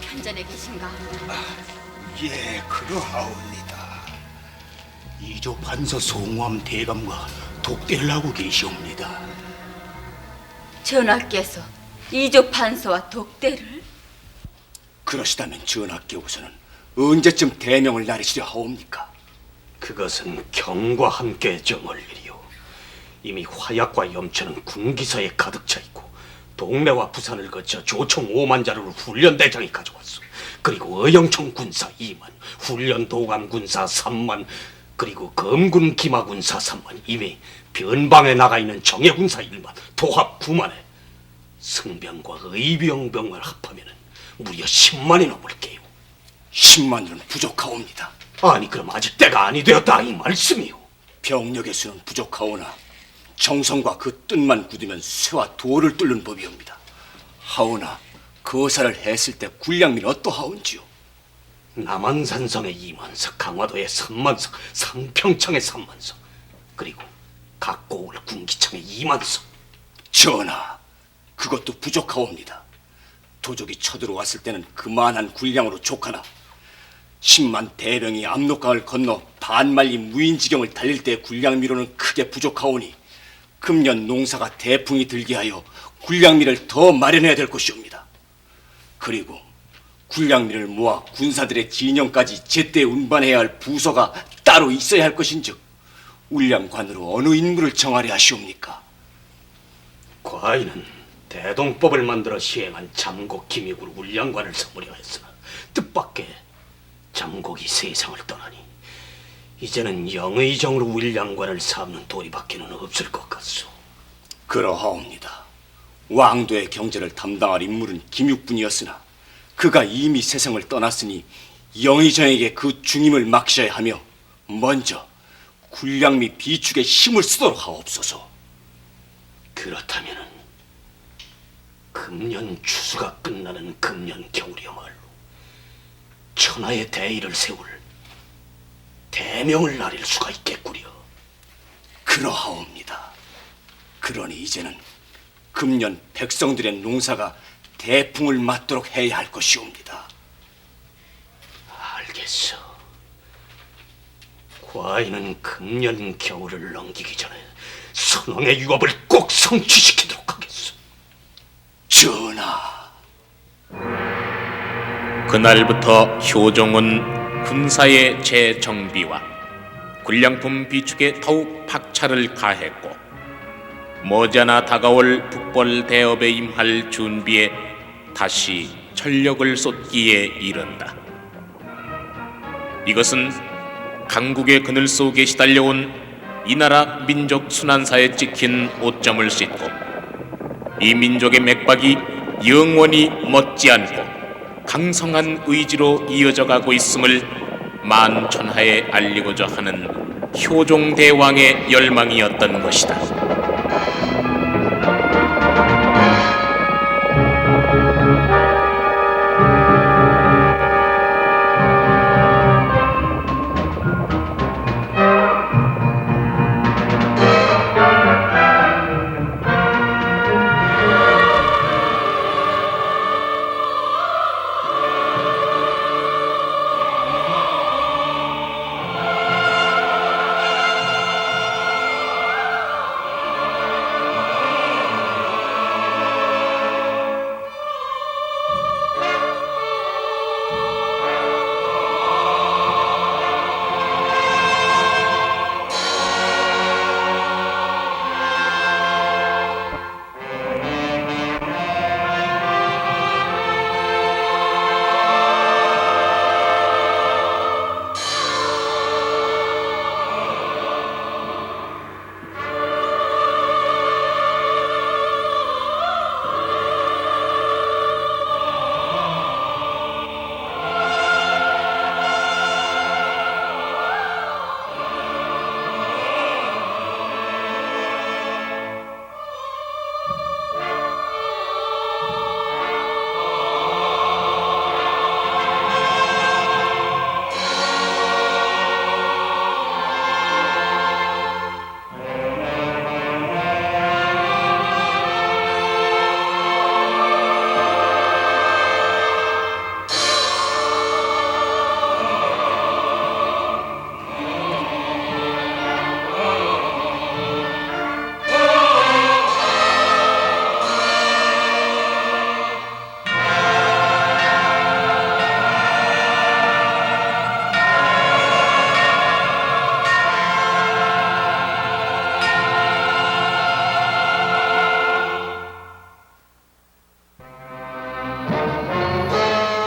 현전에 계신가? 예, 그러하옵니다. 이조 판서 송암 대감과 독대를 하고 계시옵니다. 전하께서 이조 판서와 독대를? 그러시다면 전하께서는 언제쯤 대명을 나르시려 하옵니까? 그것은 경과 함께 정할 일이요. 이미 화약과 염초는 군기사에 가득 차 있고 동래와 부산을 거쳐 조총 5만 자루를 훈련대장이 가져왔소. 그리고 어영총 군사 2만, 훈련도감 군사 3만, 그리고 검군 기마 군사 3만, 이미 변방에 나가 있는 정예 군사 1만, 도합 9만에 승병과 의병병을 합하면 무려 10만이 넘을게요. 10만으로는 부족하옵니다. 아니 그럼 아직 때가 아니 되었다 이 말씀이요. 병력의 수는 부족하오나 정성과 그 뜻만 굳으면 쇠와 돌을 뚫는 법이옵니다. 하오나 거사를 했을 때 군량민 어떠하온지요? 남한산성에 2만석, 강화도에 3만석, 상평창에 3만석, 그리고 각고을 군기청에 2만석. 전하, 그것도 부족하옵니다. 도적이 쳐들어왔을 때는 그만한 군량으로 족하나 10만 대병이 압록강을 건너 반말리 무인지경을 달릴 때의 군량미로는 크게 부족하오니 금년 농사가 대풍이 들게 하여 군량미를 더 마련해야 될 것이옵니다. 그리고 군량미를 모아 군사들의 진영까지 제때 운반해야 할 부서가 따로 있어야 할 것인즉 울량관으로 어느 인물을 정하려 하시옵니까? 과인은 대동법을 만들어 시행한 잠곡 김익으로 울량관을 삼으려 했으나 뜻밖의 잠곡이 세상을 떠나니 이제는 영의정으로 울량관을 삼는 도리밖에는 없을 것 같소. 그러하옵니다. 왕도의 경제를 담당할 인물은 김육분이었으나 그가 이미 세상을 떠났으니 영의정에게 그 중임을 맡기셔야 하며 먼저 군량 및 비축에 힘을 쓰도록 하옵소서. 그렇다면은 금년 추수가 끝나는 금년 겨울이야말로 천하의 대의를 세울 대명을 나릴 수가 있겠구려. 그러하옵니다. 그러니 이제는 금년 백성들의 농사가 대풍을 맞도록 해야 할 것이옵니다. 알겠어. 과인은 금년 겨울을 넘기기 전에 선왕의 유업을 꼭 성취시키도록 하겠소. 전하. 그날부터 효종은 군사의 재정비와 군량품 비축에 더욱 박차를 가했고 머지않아 다가올 북벌 대업에 임할 준비에 다시 전력을 쏟기에 이른다. 이것은 강국의 그늘 속에 시달려온 이 나라 민족 순환사에 찍힌 오점을 씻고 이 민족의 맥박이 영원히 멎지 않고 강성한 의지로 이어져 가고 있음을 만천하에 알리고자 하는 효종대왕의 열망이었던 것이다.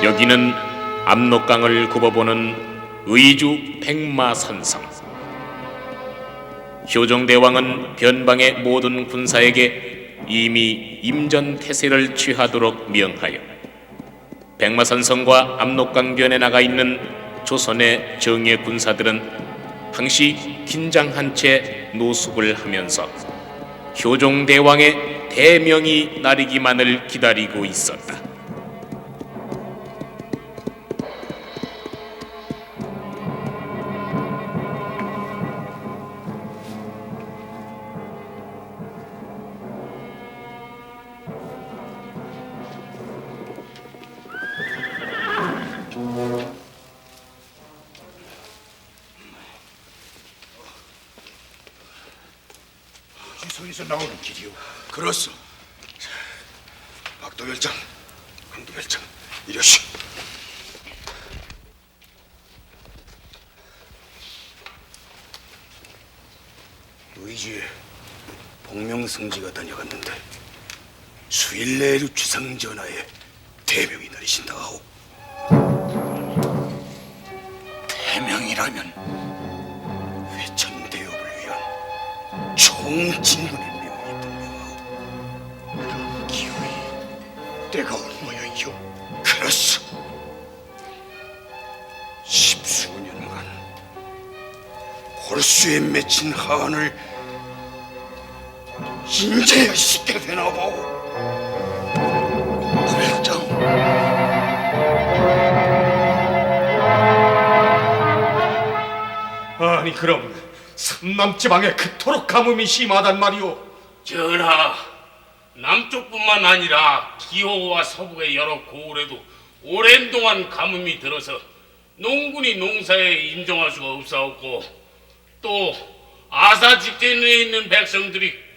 여기는 압록강을 굽어보는 의주 백마산성. 효종대왕은 변방의 모든 군사에게 이미 임전태세를 취하도록 명하여 백마산성과 압록강변에 나가 있는 조선의 정예 군사들은 항시 긴장한 채 노숙을 하면서 효종대왕의 대명이 나리기만을 기다리고 있었다. 유성에서 나오는 길이요. 그렇소. 박도별장, 황도별장, 이러시오. 의주에 복명성지가 다녀갔는데 수일 내로 주상 전하에 대명이 내리신다 하오. 대명이라면 회천대업을 위한 총진군의 명이 분명하오. 그런 기회에 때가 온 모양이오. 그렇소. 십수년간 홀수에 맺힌 한을 인제야 쉽게 되나 보오. 도별장. 아니 그럼 삼남지방에 그토록 가뭄이 심하단 말이오? 전하, 남쪽뿐만 아니라 기호와 서북의 여러 고을에도 오랜 동안 가뭄이 들어서 농군이 농사에 임종할 수가 없사옵고, 또 아사 직전에 있는 백성들이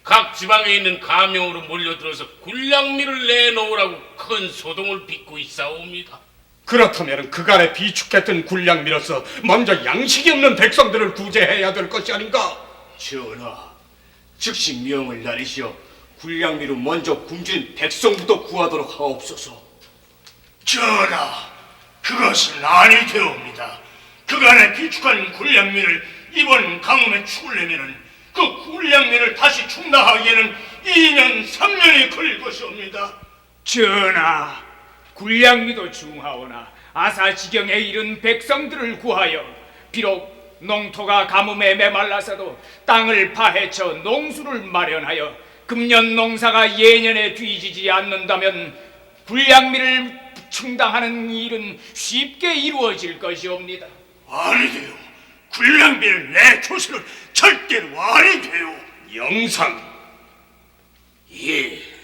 각 지방에 있는 가명으로 몰려들어서 군량미를 내놓으라고 큰 소동을 빚고 있사옵니다. 그렇다면 그간에 비축했던 군량미로서 먼저 양식이 없는 백성들을 구제해야 될 것이 아닌가? 전하, 즉시 명을 내리시어 군량미로 먼저 굶주린 백성부터 구하도록 하옵소서. 전하, 그것은 아니 되옵니다. 그간에 비축한 군량미를 이번 가뭄에 죽으려면은 그 군량미를 다시 충당하기에는 2년 3년이 걸릴 것이옵니다. 전하, 군량미도 중하오나 아사지경에 이른 백성들을 구하여 비록 농토가 가뭄에 메말라서도 땅을 파헤쳐 농수를 마련하여 금년 농사가 예년에 뒤지지 않는다면 군량미를 충당하는 일은 쉽게 이루어질 것이옵니다. 아니 돼요. 군량미를 내줘서는 절대로 아니 돼요. 영상. 예,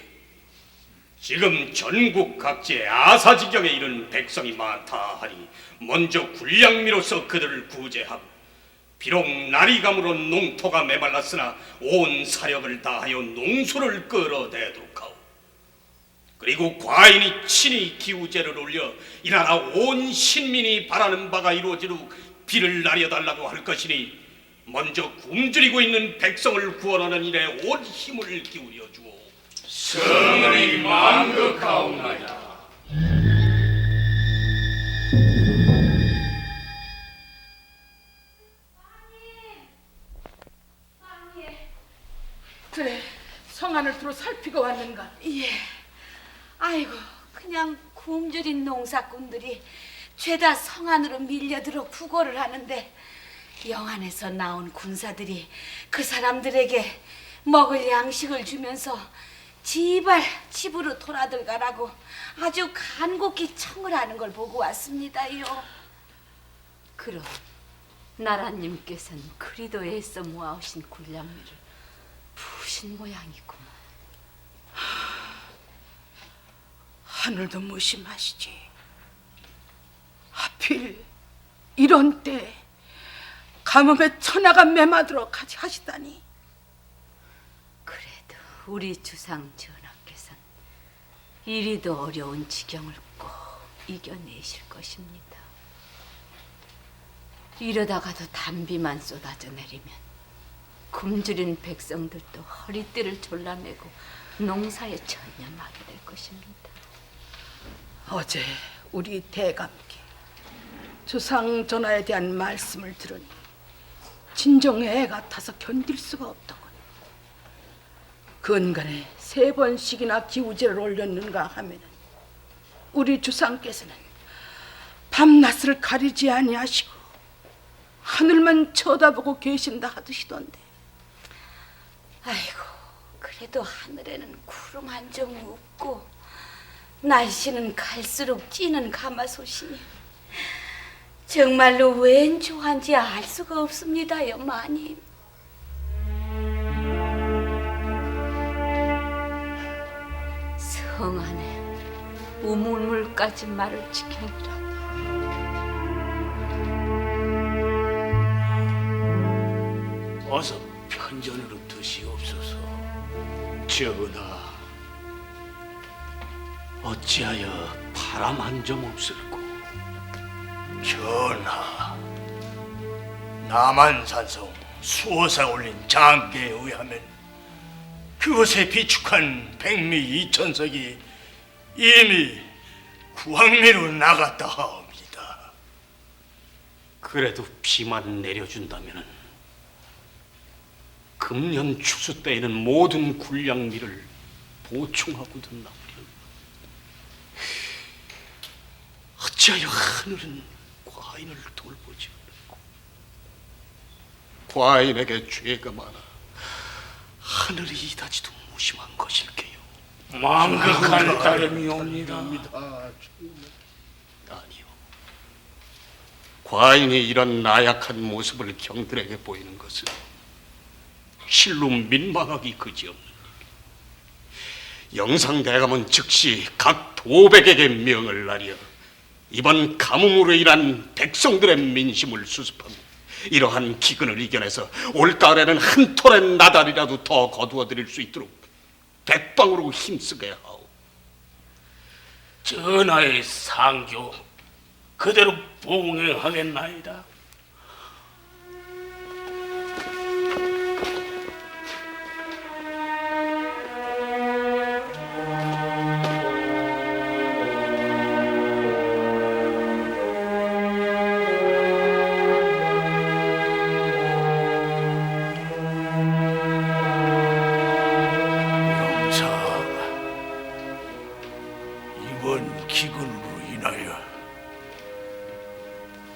지금 전국 각지에 아사지경에 이른 백성이 많다 하니 먼저 군량미로서 그들을 구제하고, 비록 나리감으로 농토가 메말랐으나 온 사력을 다하여 농수를 끌어내도록 하오. 그리고 과인이 친히 기우제를 올려 이 나라 온 신민이 바라는 바가 이루어지도록 비를 내려달라고 할 것이니 먼저 굶주리고 있는 백성을 구원하는 일에 온 힘을 기울여 주오. 성은이 만극하옵나이다. 그래, 성안을 두루 살피고 왔는가? 예. 아이고, 그냥 굶주린 농사꾼들이 죄다 성안으로 밀려들어 구걸을 하는데 영안에서 나온 군사들이 그 사람들에게 먹을 양식을 주면서 지발 집으로 돌아들가라고 아주 간곡히 청을 하는 걸 보고 왔습니다요. 그럼 나라님께서는 그리도 애써 모아오신 군량미를 부신 모양이구만. 하늘도 무심하시지. 하필 이런 때 가뭄에 천하가 메마도록 하시다니. 그래도 우리 주상 전하께서는 이리도 어려운 지경을 꼭 이겨내실 것입니다. 이러다가도 단비만 쏟아져 내리면 굶주린 백성들도 허리띠를 졸라매고 농사에 전념하게 될 것입니다. 어제 우리 대감께 주상 전하에 대한 말씀을 들으니 진정 애 같아서 견딜 수가 없더군. 근간에 3번씩이나 기우제를 올렸는가 하면은 우리 주상께서는 밤낮을 가리지 아니하시고 하늘만 쳐다보고 계신다 하듯이던데. 아이고, 그래도 하늘에는 구름 한 점 없고 날씨는 갈수록 찌는 가마솥이니 정말로 웬 조한지 알 수가 없습니다요, 마님. 성 안에 우물물까지 말을 지켜니라. 어서 편전으로 드시옵소서. 전하, 어찌하여 바람 한 점 없을꼬? 전하, 남한산성 수호사 올린 장계에 의하면 그곳에 비축한 백미 2천석이 이미 구항미로 나갔다 하옵니다. 그래도 비만 내려준다면은 금년 추수 때에는 모든 군량미를 보충하고든 나오려. 어찌하여 하늘은 과인을 돌보지 않고 과인에게 죄가 많아 하늘이 이다지도 무심한 것일게요. 망극한 따름이옵니다. 아니요. 과인이 이런 나약한 모습을 경들에게 보이는 것은 실로 민망하기 그지없는 일. 영상대감은 즉시 각 도백에게 명을 나려 이번 가뭄으로 인한 백성들의 민심을 수습하며 이러한 기근을 이겨내서 올가을에는 한 톨의 나달이라도 더 거두어드릴 수 있도록 백방으로 힘쓰게 하오. 전하의 상교 그대로 봉행하겠나이다. 이번 기근으로 인하여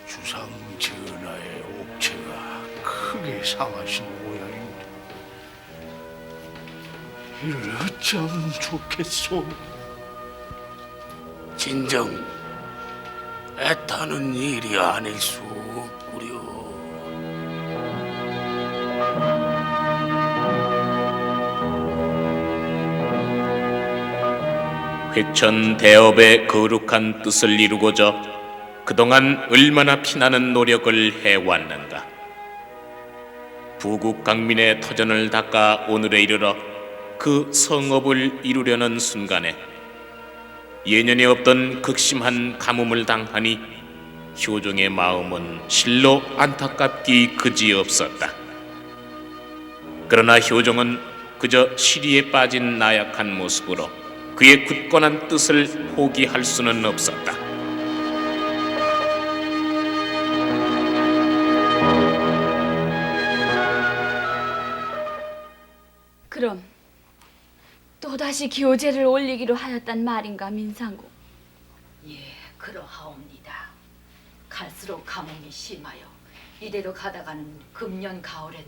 주상 전하의 옥체가 크게 상하신 모양입니다. 이를 어찌하면 좋겠소? 진정 애타는 일이 아닐 수 없구려. 회천 대업의 거룩한 뜻을 이루고자 그동안 얼마나 피나는 노력을 해왔는가. 부국 강민의 터전을 닦아 오늘에 이르러 그 성업을 이루려는 순간에 예년에 없던 극심한 가뭄을 당하니 효종의 마음은 실로 안타깝기 그지없었다. 그러나 효종은 그저 시리에 빠진 나약한 모습으로 그의 굳건한 뜻을 포기할 수는 없었다. 그럼 또다시 기호제를 올리기로 하였단 말인가, 민상국? 예, 그러하옵니다. 갈수록 가뭄이 심하여 이대로 가다가는 금년 가을엔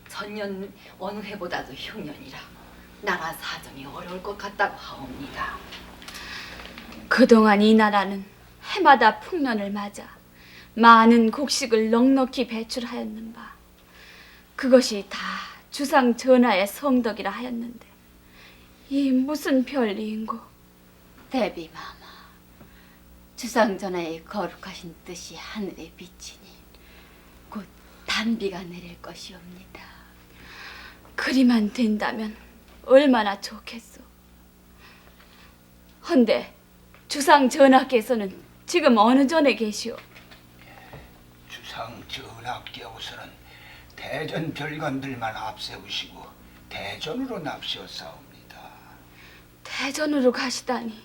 전년 어느 해보다도 흉년이라 나라 사정이 어려울 것 같다고 하옵니다. 그동안 이 나라는 해마다 풍년을 맞아 많은 곡식을 넉넉히 배출하였는 바 그것이 다 주상 전하의 성덕이라 하였는데 이 무슨 별리인고? 대비마마, 주상전하의 거룩하신 뜻이 하늘에 비치니 곧 단비가 내릴 것이옵니다. 그리만 된다면 얼마나 좋겠소. 헌데 주상 전하께서는 지금 어느 전에 계시오? 주상 전하께서는 대전 별관들만 앞세우시고 대전으로 납시었사옵니다. 대전으로 가시다니.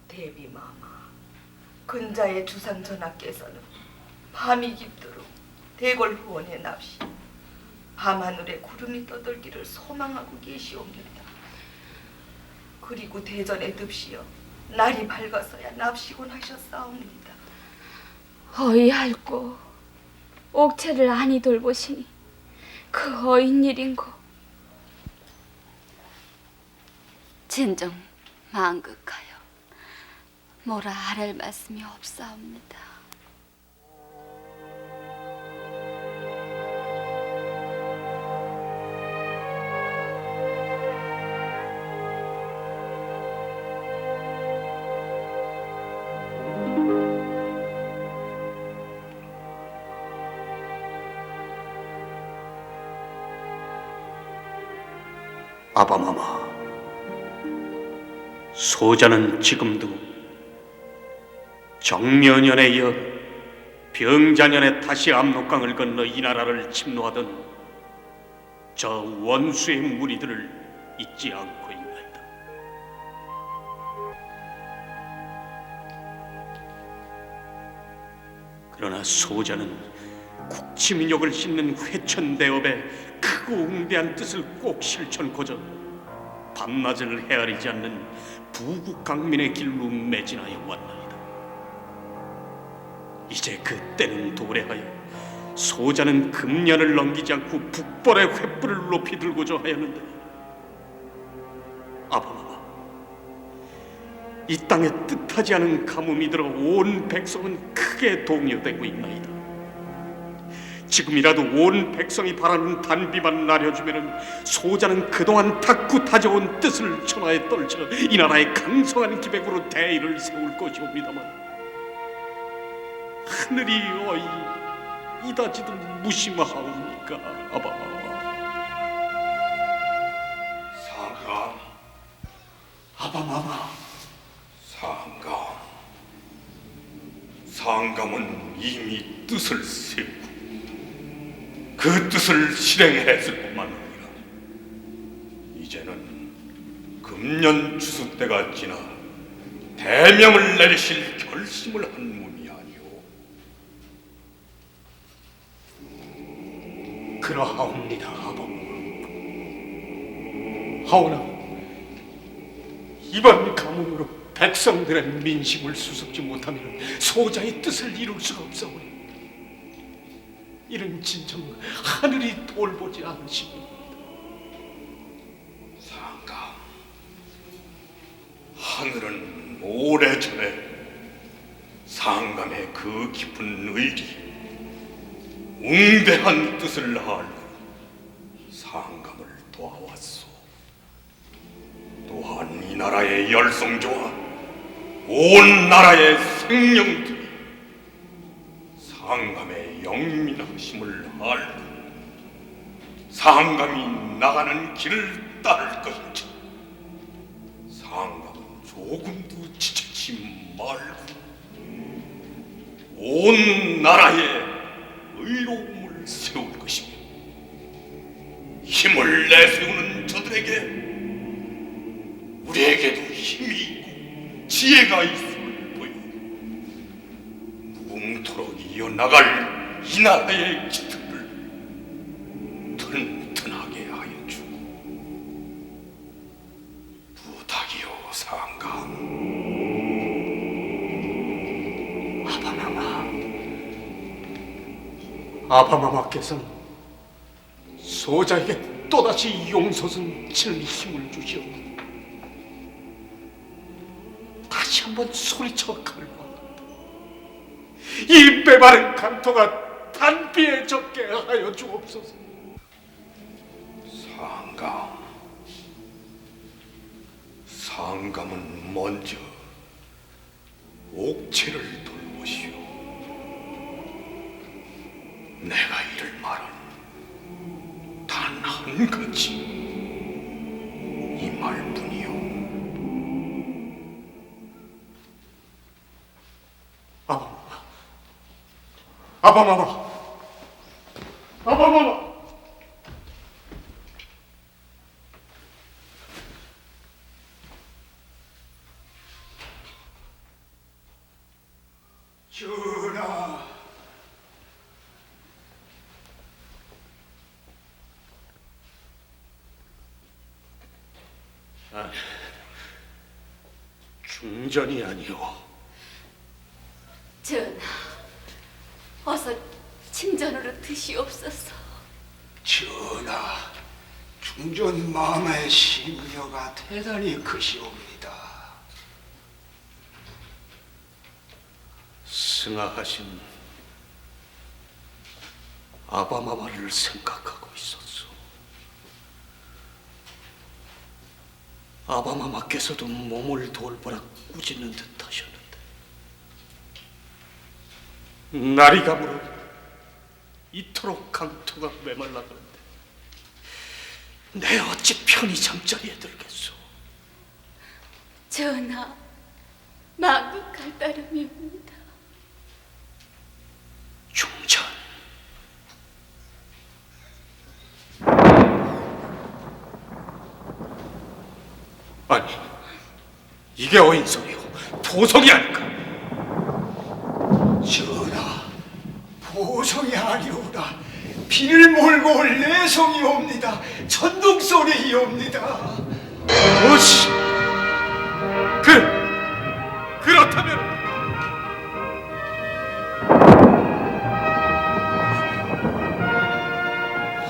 대비마마, 근자의 주상 전하께서는 밤이 깊도록 대궐 후원에 납시 밤하늘에 구름이 떠돌기를 소망하고 계시옵니다. 그리고 대전에 듭시어 날이 밝아서야 납시곤 하셨사옵니다. 어이할꼬 옥체를 안이 돌보시니 그 어인 일인고. 진정 망극하여 뭐라 아랠 말씀이 없사옵니다. 아바마마, 소자는 지금도 정면연에 이어 병자년에 다시 압록강을 건너 이 나라를 침노하던 저 원수의 무리들을 잊지 않고 있나이다. 그러나 소자는 국치민욕을 싣는 회천대업의 크고 웅대한 뜻을 꼭 실천코저 밤낮을 헤아리지 않는 부국강민의 길로 매진하여 왔나이다. 이제 그 때는 도래하여 소자는 금년을 넘기지 않고 북벌의 횃불을 높이 들고자 하였는데, 아바마마, 이 땅에 뜻하지 않은 가뭄이 들어 온 백성은 크게 동요되고 있나이다. 지금이라도 온 백성이 바라는 단비만 나려주면은 소자는 그동안 닦고 다져온 뜻을 천하에 떨쳐 이 나라의 강성한 기백으로 대의를 세울 것이옵니다만, 하늘이 어이 이다지도 무심하옵니까, 아바. 상감, 아바마마, 상감은 이미 뜻을 세우고 그 뜻을 실행했을 뿐만 아니라 이제는 금년 추수 때가 지나 대명을 내리실 결심을 한 몸이 아니오. 그러하옵니다, 아버마. 하오나 이번 가뭄으로 백성들의 민심을 수습지 못하면 소자의 뜻을 이룰 수가 없사오니 이는 진정 하늘이 돌보지 않으십니다. 상감, 하늘은 오래전에 상감의 그 깊은 의리, 웅대한 뜻을 알고 상감을 도와왔소. 또한 이 나라의 열성조와 온 나라의 생명들이 상감의 영민하심을 알고 상감이 나가는 길을 따를 것인지 상감은 조금도 지체치 말고 온 나라에 의로움을 세울 것이며 힘을 내세우는 저들에게 우리에게도 힘이 있고 지혜가 있음을 보여 무궁토록 이어나갈 이 나라의 기틀을 튼튼하게 하여 주고 부탁이요, 상감. 아바마마께서는 소자에게 또다시 용솟은 칠 힘을 주시옵고 다시 한번 소리쳐 갈구합니다. 이 빼바른 간토가 단비에 적게 하여 주옵소서. 상감은 먼저 옥체를 돌보시오. 내가 이를 말은 단 한 가지 이 말뿐이오. 아바마마, 아바마마. 전하, 중전이 아니오. 전하, 어서 침전으로 드시옵소서. 전하, 중전 마마의 심려가 대단히 크시옵니다. 승하하신 아바마마를 생각하고 있었소. 아바마마께서도 몸을 돌보라 꾸짖는 듯 하셨는데 날이 가물어 이토록 강토가 메말라 그런데 내 어찌 편히 잠자리에 들겠소. 전하, 망극할 따름이옵니다. 중전, 아니 이게 어인소리요? 보석이 아닌가? 전하, 보성이 아니오라. 비를 몰고 올 내성이옵니다. 천둥소리이옵니다. 무엇이? 그렇다면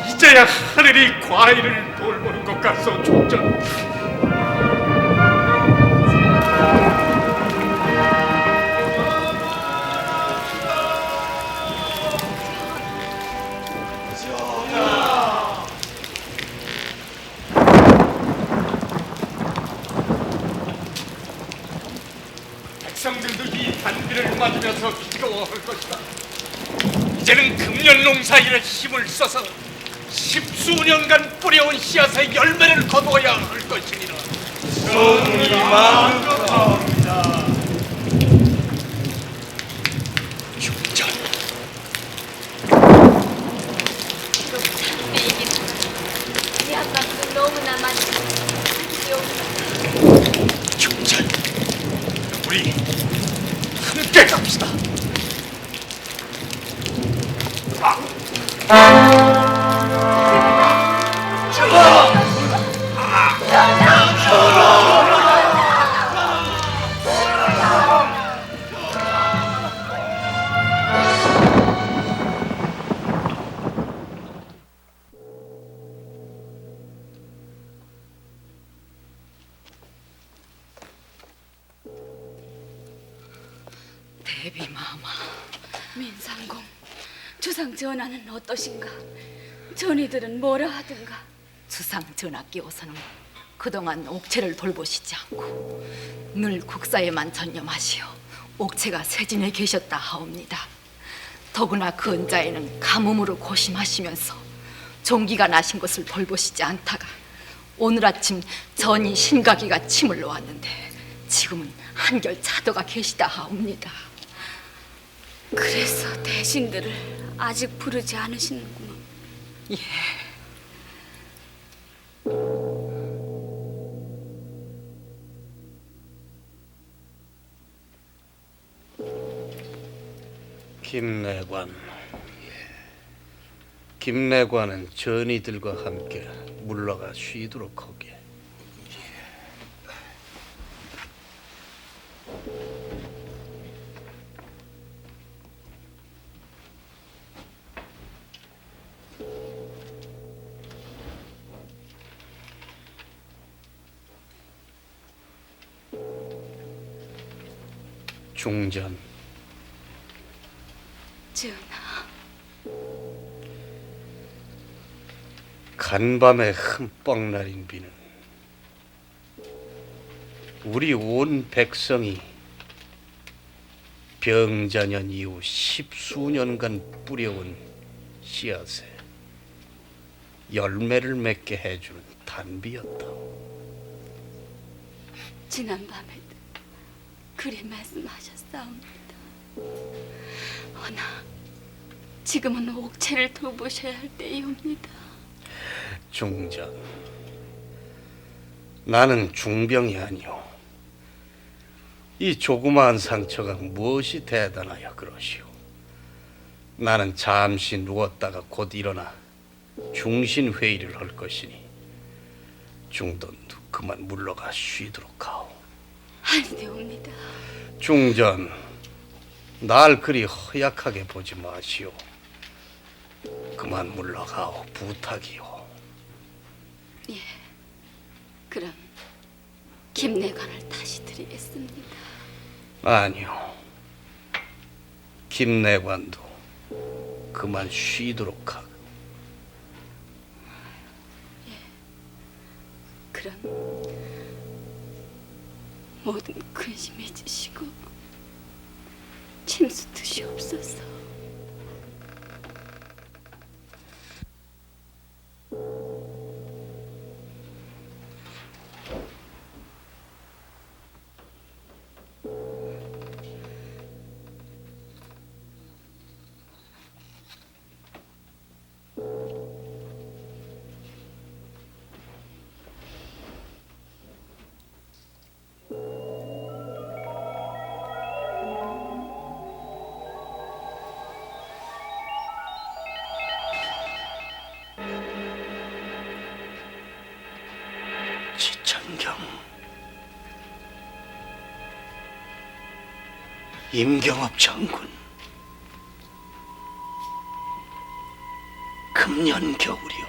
이제야 하늘이 과일을 돌보는 것 같소. 중전, 백성들도 이 단비를 맞으면서 기꺼워할 것이다. 이제는 금년 농사일에 힘을 써서 십수년간 뿌려온 씨앗의 열매를 거두어야 할 것이니라. 성이 만극합니다. 중전, 이 아깝도 너무나 많이 중전, 우리 함께 갑시다. 대비마마, 민상공, 주상 전하는 어떠신가? 전이들은 뭐라 하든가? 주상 전하께서는 그동안 옥체를 돌보시지 않고 늘 국사에만 전념하시어 옥체가 세진해 계셨다 하옵니다. 더구나 근자에는 가뭄으로 고심하시면서 종기가 나신 것을 돌보시지 않다가 오늘 아침 전이 신가기가 침을 놓았는데 지금은 한결 차도가 계시다 하옵니다. 그래서 대신들을 아직 부르지 않으시는구먼. 예. 김내관, 김내관은 전이들과 함께 물러가 쉬도록 하게. 중전, 전하, 간밤에 흠뻑 내린 비는 우리 온 백성이 병자년 이후 십수년간 뿌려온 씨앗에 열매를 맺게 해주는 단비였다. 지난밤에도 그리 말씀하셨사옵니다. 허나 지금은 옥체를 돌보셔야 할 때이옵니다. 중전, 나는 중병이 아니오 이 조그마한 상처가 무엇이 대단하여 그러시오. 나는 잠시 누웠다가 곧 일어나 중신회의를 할 것이니 중전도 그만 물러가 쉬도록 하오. 아니되옵니다. 중전, 날 그리 허약하게 보지 마시오. 그만 물러가오. 부탁이오. 예, 그럼 김내관을 다시 드리겠습니다. 아니요. 김내관도 그만 쉬도록 하고. 그럼 모든 근심해 주시고 침수 드시옵소서. 지천경, 임경업 장군, 금년 겨울이요.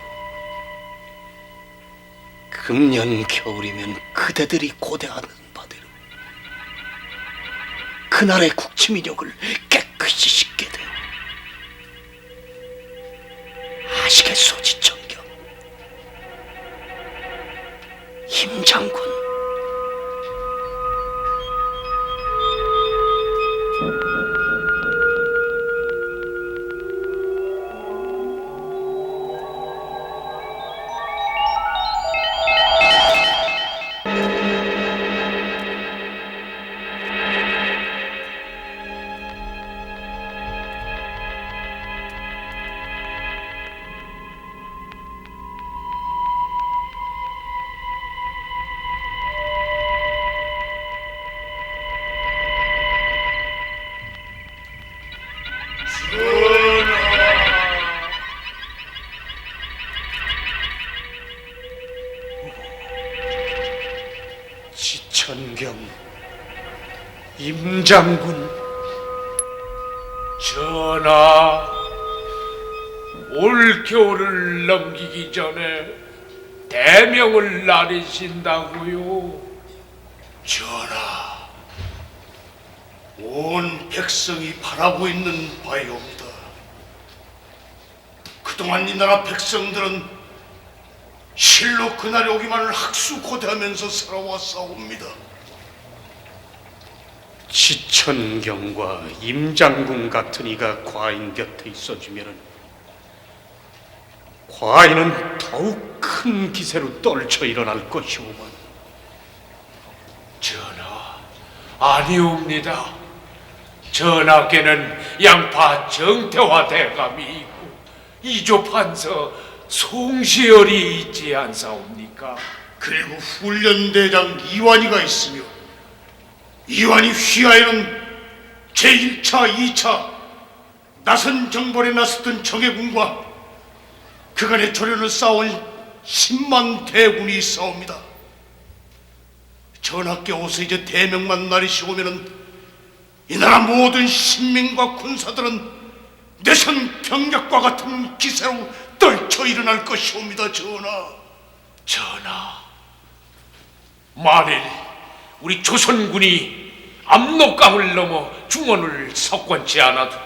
금년 겨울이면 그대들이 고대하는 바대로 그날의 국치민욕을 깨끗이 씻게 되오. 아시겠소, 지천경? 임임 장군. 지천경, 임장군. 전하, 올 겨울을 넘기기 전에 대명을 나리신다고요? 전하, 온 백성이 바라고 있는 바이옵니다. 그동안 이 나라 백성들은 실로 그날이 오기만을 학수고대하면서 살아왔사옵니다. 지천경과 임장군 같은 이가 과인 곁에 있어주면은 과인은 더욱 큰 기세로 떨쳐 일어날 것이오만. 전하, 아니옵니다. 전하께는 양파 정태화 대감이 있고 이조 판서 송시열이 있지 않사옵니까? 그리고 훈련대장 이완이가 있으며 이완이 휘하에는 제1차, 2차 나선 정벌에 나섰던 정예군과 그간의 조련을 쌓아온 10만 대군이 있사옵니다. 전하께 오서 이제 대명만 나리시오면은 이 나라 모든 신민과 군사들은 내선 병력과 같은 기세로 떨쳐 일어날 것이옵니다. 전하. 전하, 만일 우리 조선군이 압록강을 넘어 중원을 석권치 않아도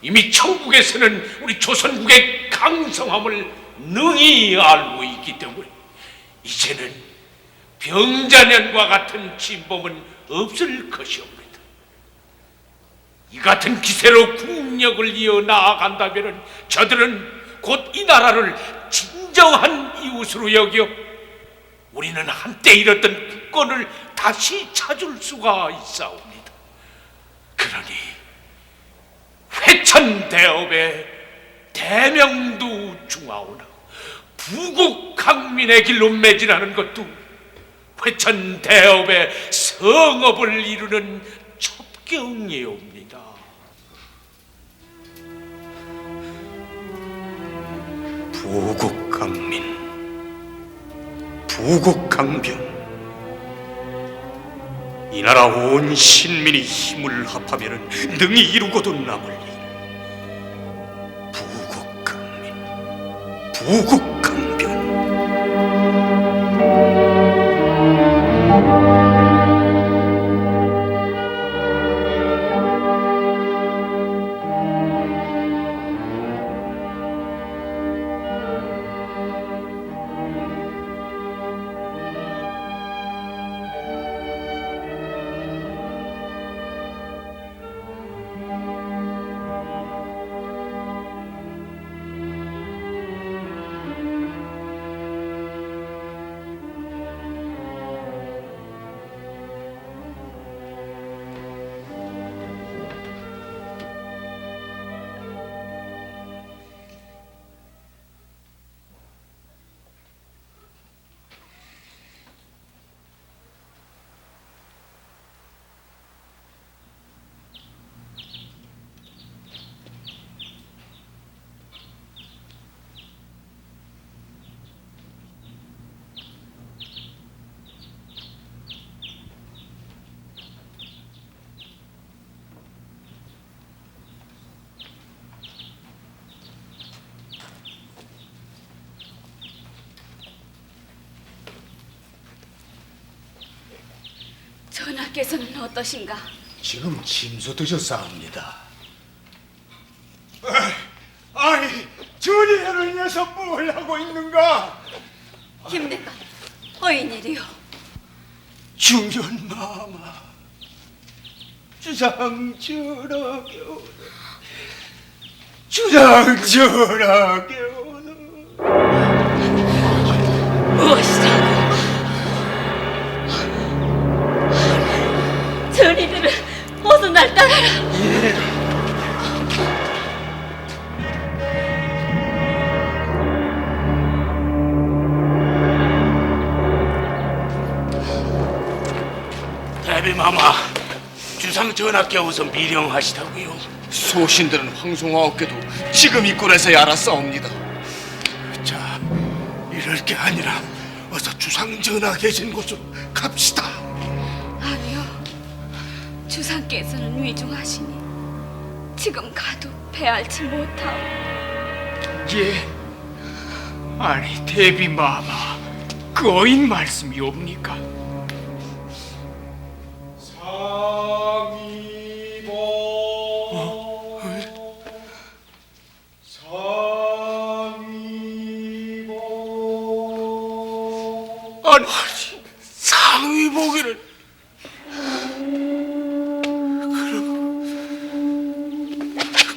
이미 청국에서는 우리 조선국의 강성함을 능히 알고 있기 때문에 이제는 병자년과 같은 진범은 없을 것이옵니다. 이 같은 기세로 국력을 이어 나아간다면 저들은 곧 이 나라를 진정한 이웃으로 여겨 우리는 한때 잃었던 국권을 다시 찾을 수가 있사옵니다. 그러니 회천대업에 대명도 중하오나 부국 강민의 길로 매진하는 것도 회천대업의 성업을 이루는 첩경이옵니다. 부국강민, 부국강병. 이 나라 온 신민이 힘을 합하면 능히 이루고도 남을 일. 부국강민, 부국강병. 전하께서는 어떠신가? 지금 짐소 드셨사옵니다. 아니, 전의를 위해서 뭘 하고 있는가? 힘내가 어인일이요. 중전마마, 주상전하게오나, 주상전하게오나. 무엇이라고? 전이들은 어서 날 따라라. 대비마마, 주상 전하께서 미령하시다고요. 소신들은 황송하옵게도 지금 이 꼴에서야 알았사옵니다. 자, 이럴 게 아니라 어서 주상 전하 계신 곳으로 갑시다. 아니요. 주상께서는 위중하시니 지금 가도 배알지 못하오. 예. 아니 대비마마, 그 어인 말씀이 옵니까? 아니, 상위복이를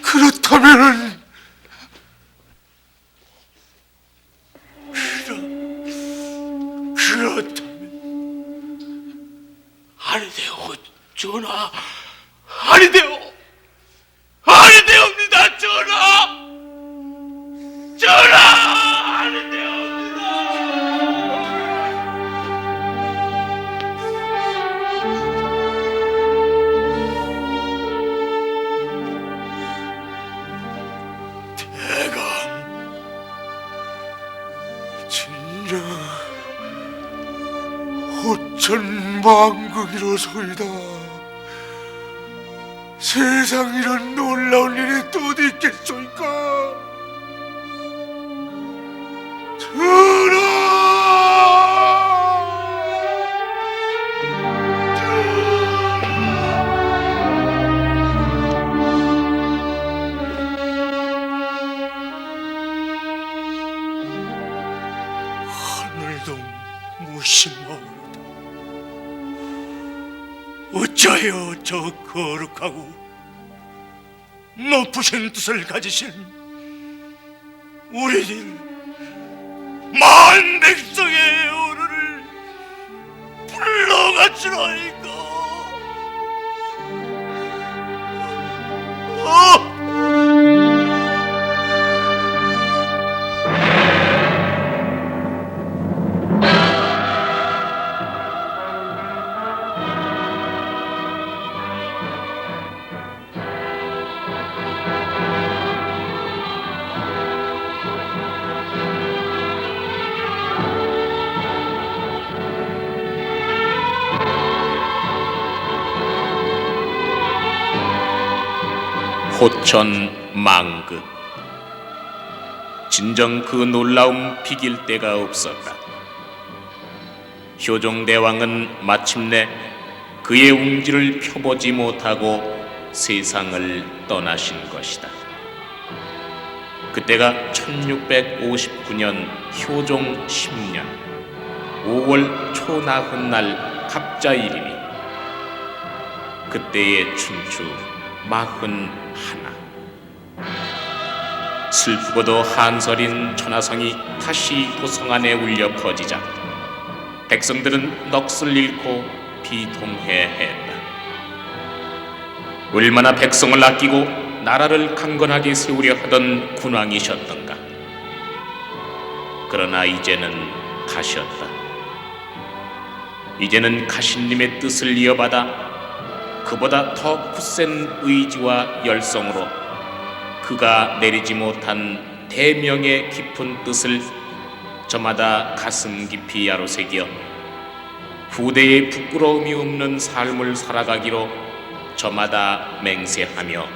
그렇다면은 그렇다면 아니되오, 전하. 아니되오, 아니되옵니다, 전하. 전하, 아니되옵니다. 진짜 호천망극이로소이다. 세상 이런 놀라운 일이 또 어디 있겠소이까. 전하! 하늘도 무심하오다. 어찌하여 저 거룩하고 높으신 뜻을 가지신 우리들 만 백성의 어른을 불러가지라이까. 호천 망극. 진정 그 놀라움 비길 데가 없었다. 효종대왕은 마침내 그의 웅지를 펴보지 못하고 세상을 떠나신 것이다. 그때가 1659년 효종 10년 5월 초나흔날 갑자일이니 그때의 춘추 41. 슬프고도 한설인 천하성이 다시 도성 안에 울려 퍼지자 백성들은 넋을 잃고 비통해했다. 얼마나 백성을 아끼고 나라를 강건하게 세우려 하던 군왕이셨던가. 그러나 이제는 가셨다. 이제는 가신님의 뜻을 이어받아 그보다 더 굳센 의지와 열성으로 그가 내리지 못한 대명의 깊은 뜻을 저마다 가슴 깊이 야로새겨 후대에 부끄러움이 없는 삶을 살아가기로 저마다 맹세하며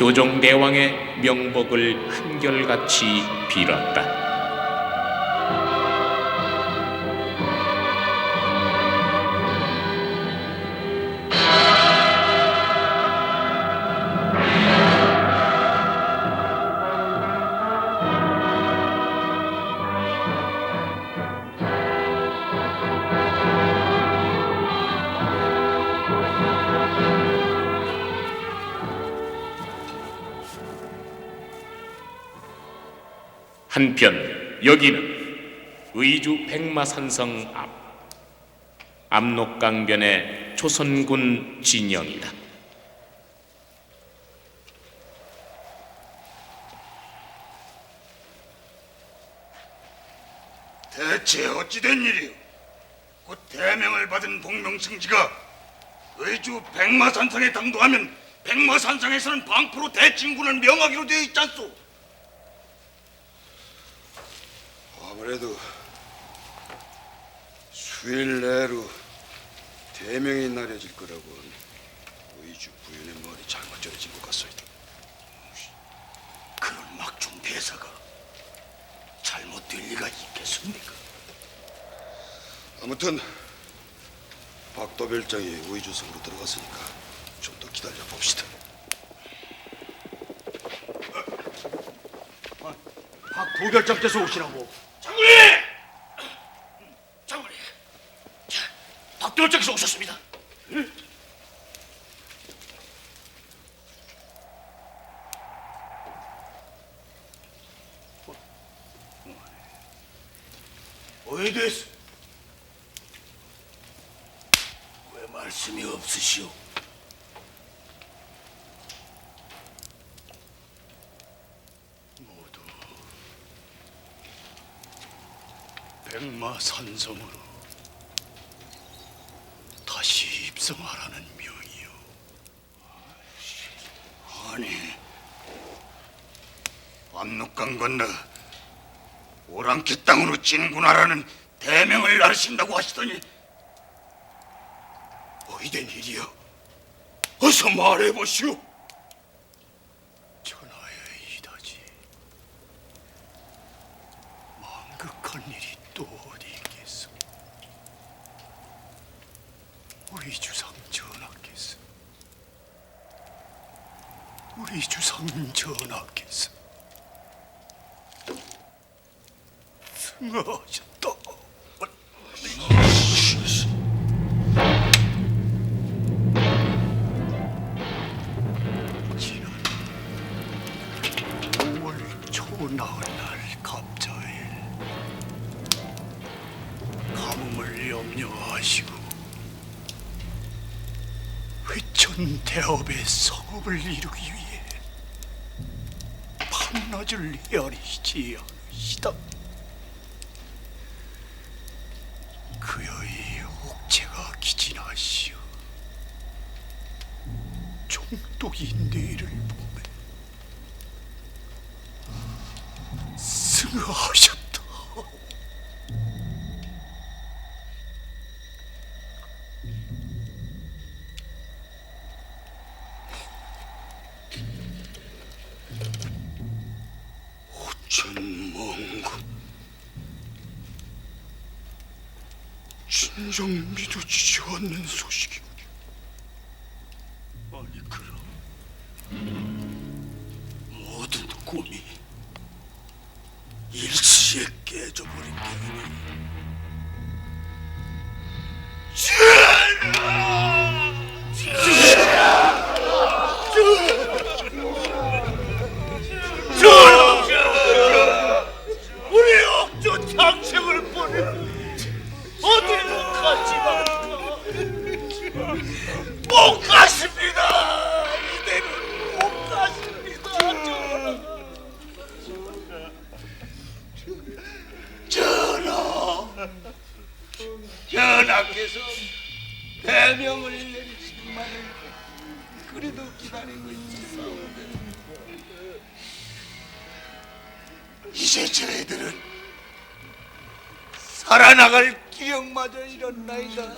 효종대왕의 명복을 한결같이 빌었다. 한편 여기는 의주 백마산성 앞 압록강변의 조선군 진영이다. 대체 어찌된 일이오? 곧 대명을 받은 복명승지가 의주 백마산성에 당도하면 백마산성에서는 방포로 대진군을 명하기로 되어 있지 않소? 아무래도 수일 내로 대명이 나려질 거라고 의주 부윤의 말이 잘못 전해진 것 같소이다. 그런 막중 대사가 잘못될 리가 있겠습니까? 아무튼 박도별장이 의주성으로 들어갔으니까 좀 더 기다려 봅시다. 박도별장께서 오시라고. 장군님! 장군님! 박도별장께서 오셨습니다. 왜 됐어? 왜 말씀이 없으시오? 모두 백마산성으로 다시 입성하라는 명이요. 아니, 압록강 건너 오랑캐 땅으로 진군하라는 대명을 나르신다고 하시더니 어이된 일이요? 어서 말해보시오. 전하의 이다지 망극한 일이 또 어디 있겠소? 우리 주상 전하께서 승하하셨다. 지난 5월 초나흘날 갑자일 가뭄을 염려하시고 회천 대업의 성읍을 이루기 위해 밤낮을 헤아리시지 않으시다. 그여의 옥체가 기진하시어 종독이 뇌를 보매 승하하셨다. 전몽구 진정 믿어지지 않는 소식이군요. 아니 그럼 모든 꿈이 일시에 깨져버린 게 아니니 우리 억조 장생을 보내 어디로 가지마 못 가십니다. 이대는 못 가십니다. 전하, 전하께서 대명을 내리시기만을 그래도 기다리고 있었사오니 이제 저희들은 살아나갈 기력마저 잃었나이다.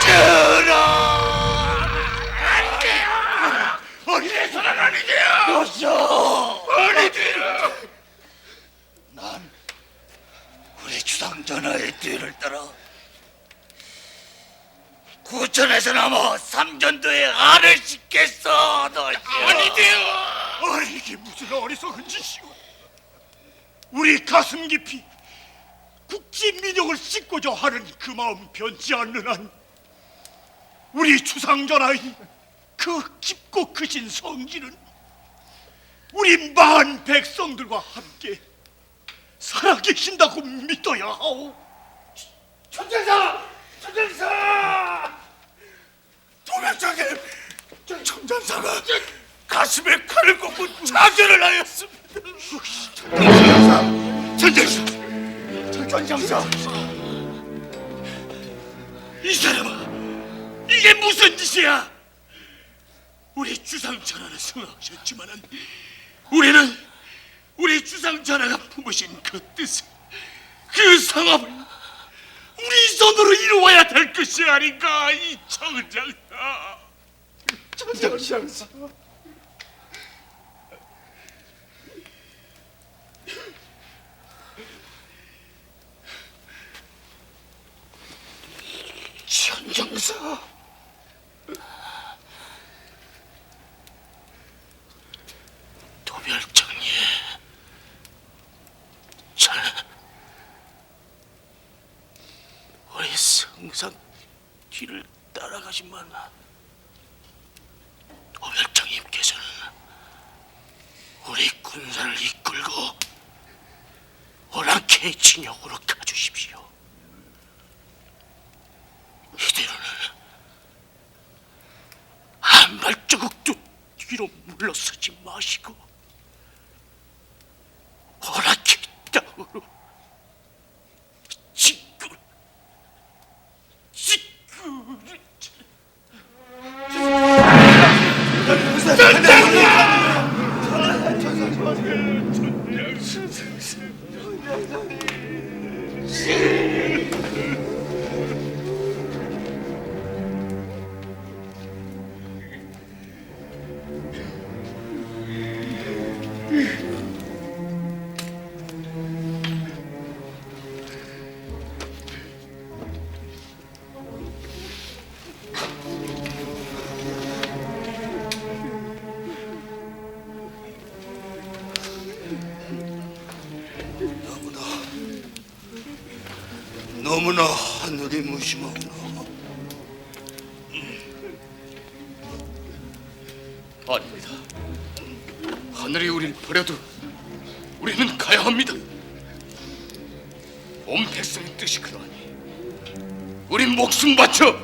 전하! 안돼요! 어디에서는 아니게요! 없어! 아니돼요! 난 우리 주상 전하의 뒤를 따라 구천에서나마 삼전도에 알을 씻겠어. 아니돼요! 아니 이게 무슨 어리석은 짓이오. 우리 가슴 깊이 국지 민족을 씻고자 하는 그 마음 변치 않는 한 우리 주상전하의 그 깊고 크신 성기는 우리 만 백성들과 함께 살아계신다고 믿어야 하오. 천전사! 천전사! 도면장님! 천전사가 가슴에 칼을 꽂고 자결을 하였습니다. 천전사! 천전사! 이 사람아! 이게 무슨 짓이야? 우리 주상 전하는 승하하셨지만은 우리는 우리 주상 전하가 품으신 그 뜻을, 그 상업을 우리 손으로 이루어야 될 것이 아닌가. 이 천장사. 천장사. 천장사. 도별정리. 우리 성상 뒤를 따라가지만 도별정님께서는 우리 군사를 이끌고 오랑캐 진영으로 가주십시오. 이대로는 한 발자국도 뒤로 물러서지 마시고 오랑캐 땅으로 너무나 하늘이 무심하구나. 아닙니다. 하늘이 우릴 버려도 우리는 가야 합니다. 온 백성의 뜻이 그러하니 우린 목숨 바쳐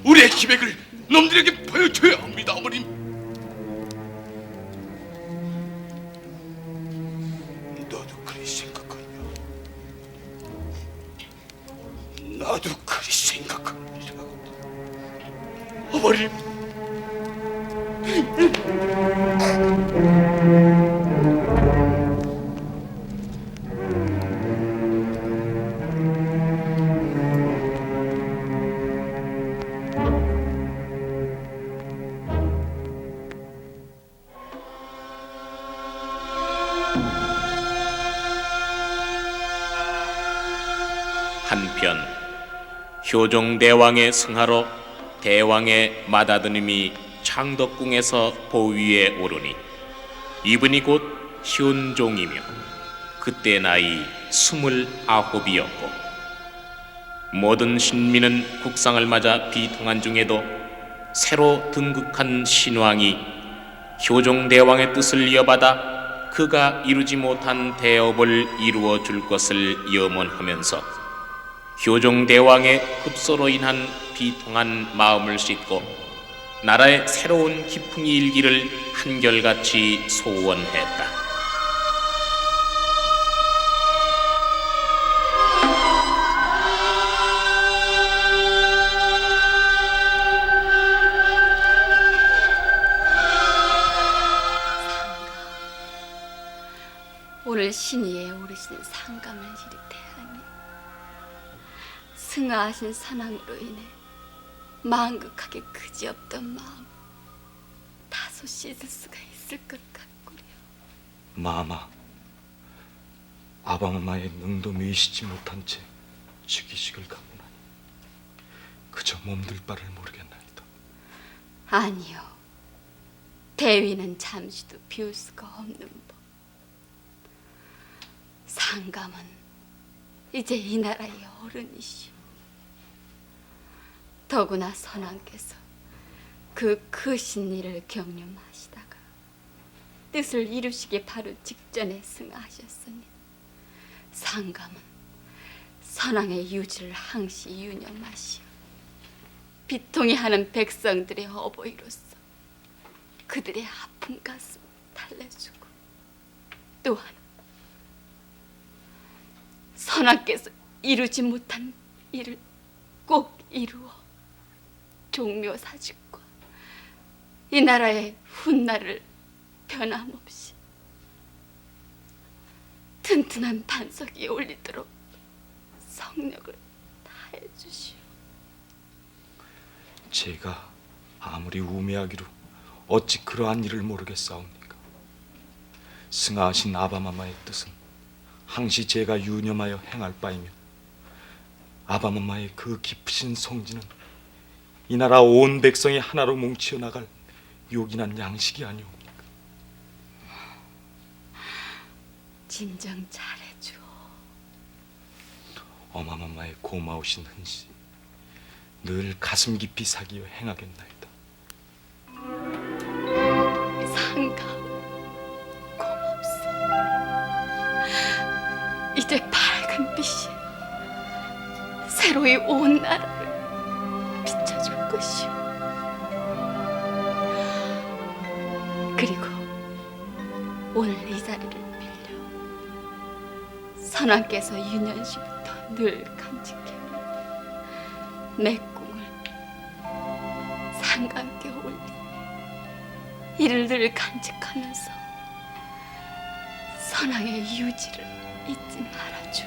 우리의 기백을 놈들에게 보여줘야 합니다. 어머님. 너도 그리 생각하냐? 나도 그리 생각합니다. 어머님. 한편 효종대왕의 승하로 대왕의 맏아드님이 창덕궁에서 보위에 오르니 이분이 곧 현종이며 그때 나이 29이었고 모든 신민은 국상을 맞아 비통한 중에도 새로 등극한 신왕이 효종대왕의 뜻을 이어받아 그가 이루지 못한 대업을 이루어 줄 것을 염원하면서 효종대왕의 흡소로 인한 비통한 마음을 씻고 나라의 새로운 기풍이 일기를 한결같이 소원했다. 오늘 신위에 오르시는 상감을 이리 대하니 승하하신 선왕으로 인해 망극하게 그지없던 마음 다소 씻을 수가 있을 것 같구려. 마마, 아바마마의 능도 미시지 못한 채 즉위식을 가문하니 그저 몸둘 바를 모르겠나이다. 아니요, 대위는 잠시도 비울 수가 없는 법. 상감은 이제 이 나라의 어른이시오. 더구나 선왕께서 그 크신 일을 경념하시다가 뜻을 이루시기 바로 직전에 승하하셨으니 상감은 선왕의 유지를 항시 유념하시오. 비통히 하는 백성들의 어버이로서 그들의 아픈 가슴 달래주고 또한 선왕께서 이루지 못한 일을 꼭 이루어 종묘사직과 이 나라의 훗날을 변함없이 튼튼한 반석 위에 올리도록 성력을 다해 주시오. 제가 아무리 우매하기로 어찌 그러한 일을 모르겠사옵니까? 승하하신 아바마마의 뜻은 항시 제가 유념하여 행할 바이며 아바마마의 그 깊으신 성지는 이 나라 온 백성이 하나로 뭉치어 나갈 요긴한 양식이 아니옵니까? 진정 잘해줘. 어마마마의 고마우신 흔시 늘 가슴 깊이 사기어 행하겠나이다. 상감, 고맙소. 이제 밝은 빛이 새로이 온 나라를 비춰줄 것이오. 그리고 오늘 이 자리를 빌려 선왕께서 유년시부터 늘 간직해온 내 꿈을 상감께 올리 이를 늘 간직하면서 선왕의 유지를 잊지 말아줘.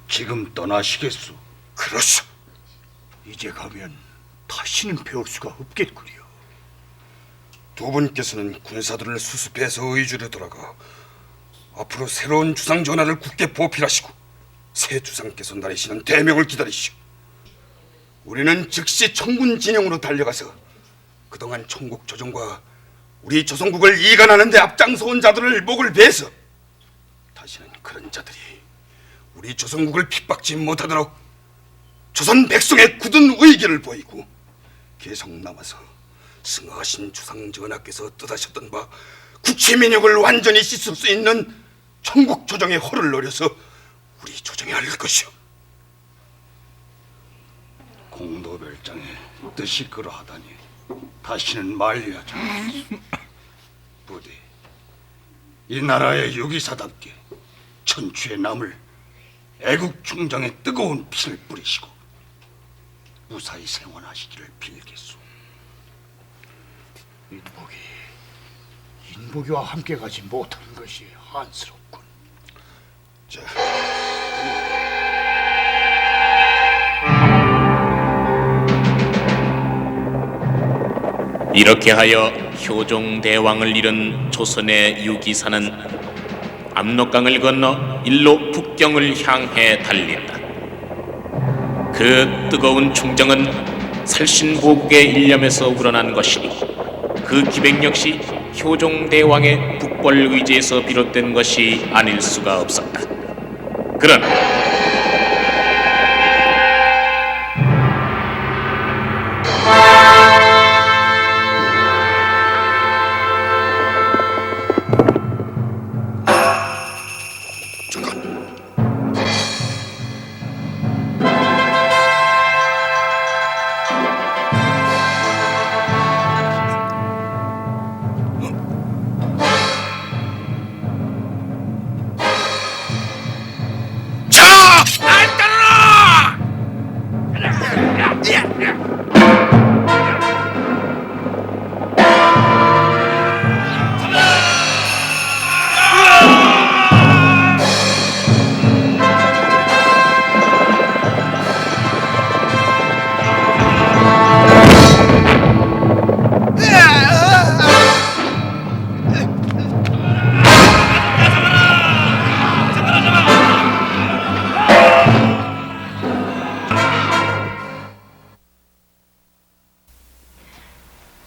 지금 떠나시겠소? 그렇소. 이제 가면 다시는 배울 수가 없겠구려. 두 분께서는 군사들을 수습해서 의주로 돌아가 앞으로 새로운 주상 전하를 굳게 보필하시고 새 주상께서 나리시는 대명을 기다리시오. 우리는 즉시 청군 진영으로 달려가서 그동안 청국 조정과 우리 조선국을 이간하는 데 앞장서온 자들을 목을 베서 다시는 그런 자들이 우리 조선국을 핍박지 못하도록 조선 백성의 굳은 의기를 보이고 계속 남아서 승하하신 주상 전하께서 뜻하셨던 바 국치민족을 완전히 씻을 수 있는 청국 조정의 허를 노려서 우리 조정해야 할 것이오. 공도별장의 뜻이 그러하다니 다시는 말려하지 않겠소. 부디 이 나라의 유기사답게 천추에 남을 애국 충정의 뜨거운 피를 뿌리시고 무사히 생원하시기를 빌겠소. 인복이와 함께 가지 못하는 것이 안쓰럽군. 자, 이렇게 하여 효종 대왕을 잃은 조선의 유기사는 압록강을 건너 일로 북경을 향해 달린다. 그 뜨거운 충정은 살신보국의 일념에서 우러난 것이니 그 기백 역시 효종 대왕의 국벌 의지에서 비롯된 것이 아닐 수가 없었다. 그러나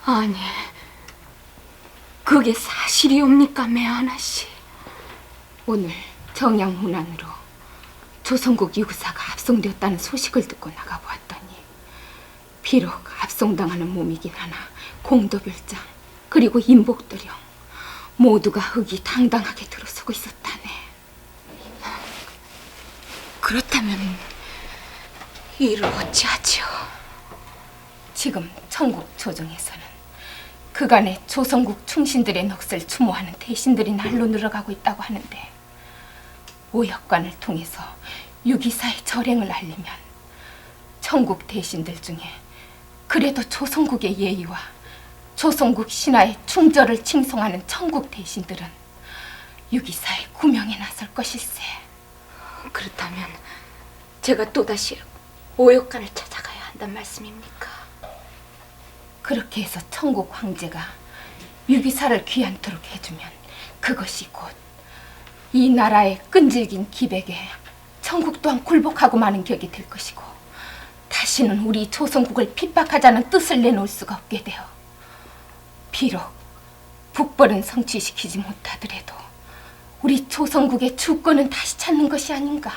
아니, 그게 사실이옵니까, 매하나 씨? 오늘 정양문안으로 조선국 유구사가 압송되었다는 소식을 듣고 나가보았더니 비록 압송당하는 몸이긴 하나 공도별장 그리고 인복도령 모두가 흑이 당당하게 들어서고 있었다네. 그렇다면 이를 어찌하지요? 지금 청국 조정에서는 그간의 조선국 충신들의 넋을 추모하는 대신들이 날로 늘어가고 있다고 하는데 오역관을 통해서 유기사의 절행을 알리면 청국 대신들 중에 그래도 조선국의 예의와 조선국 신하의 충절을 칭송하는 청국 대신들은 유기사의 구명에 나설 것일세. 그렇다면 제가 또다시 오역관을 찾아가야 한단 말씀입니까? 그렇게 해서 청국 황제가 유기사를 귀환토록 해주면 그것이 곧 이 나라의 끈질긴 기백에 청국 또한 굴복하고 마는 격이 될 것이고 다시는 우리 조선국을 핍박하자는 뜻을 내놓을 수가 없게 되어 비록 북벌은 성취시키지 못하더라도 우리 조선국의 주권은 다시 찾는 것이 아닌가.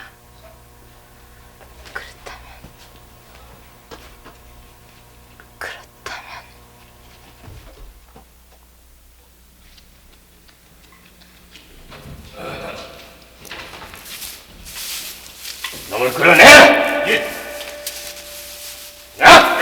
놈을 끌어내! 예. 야!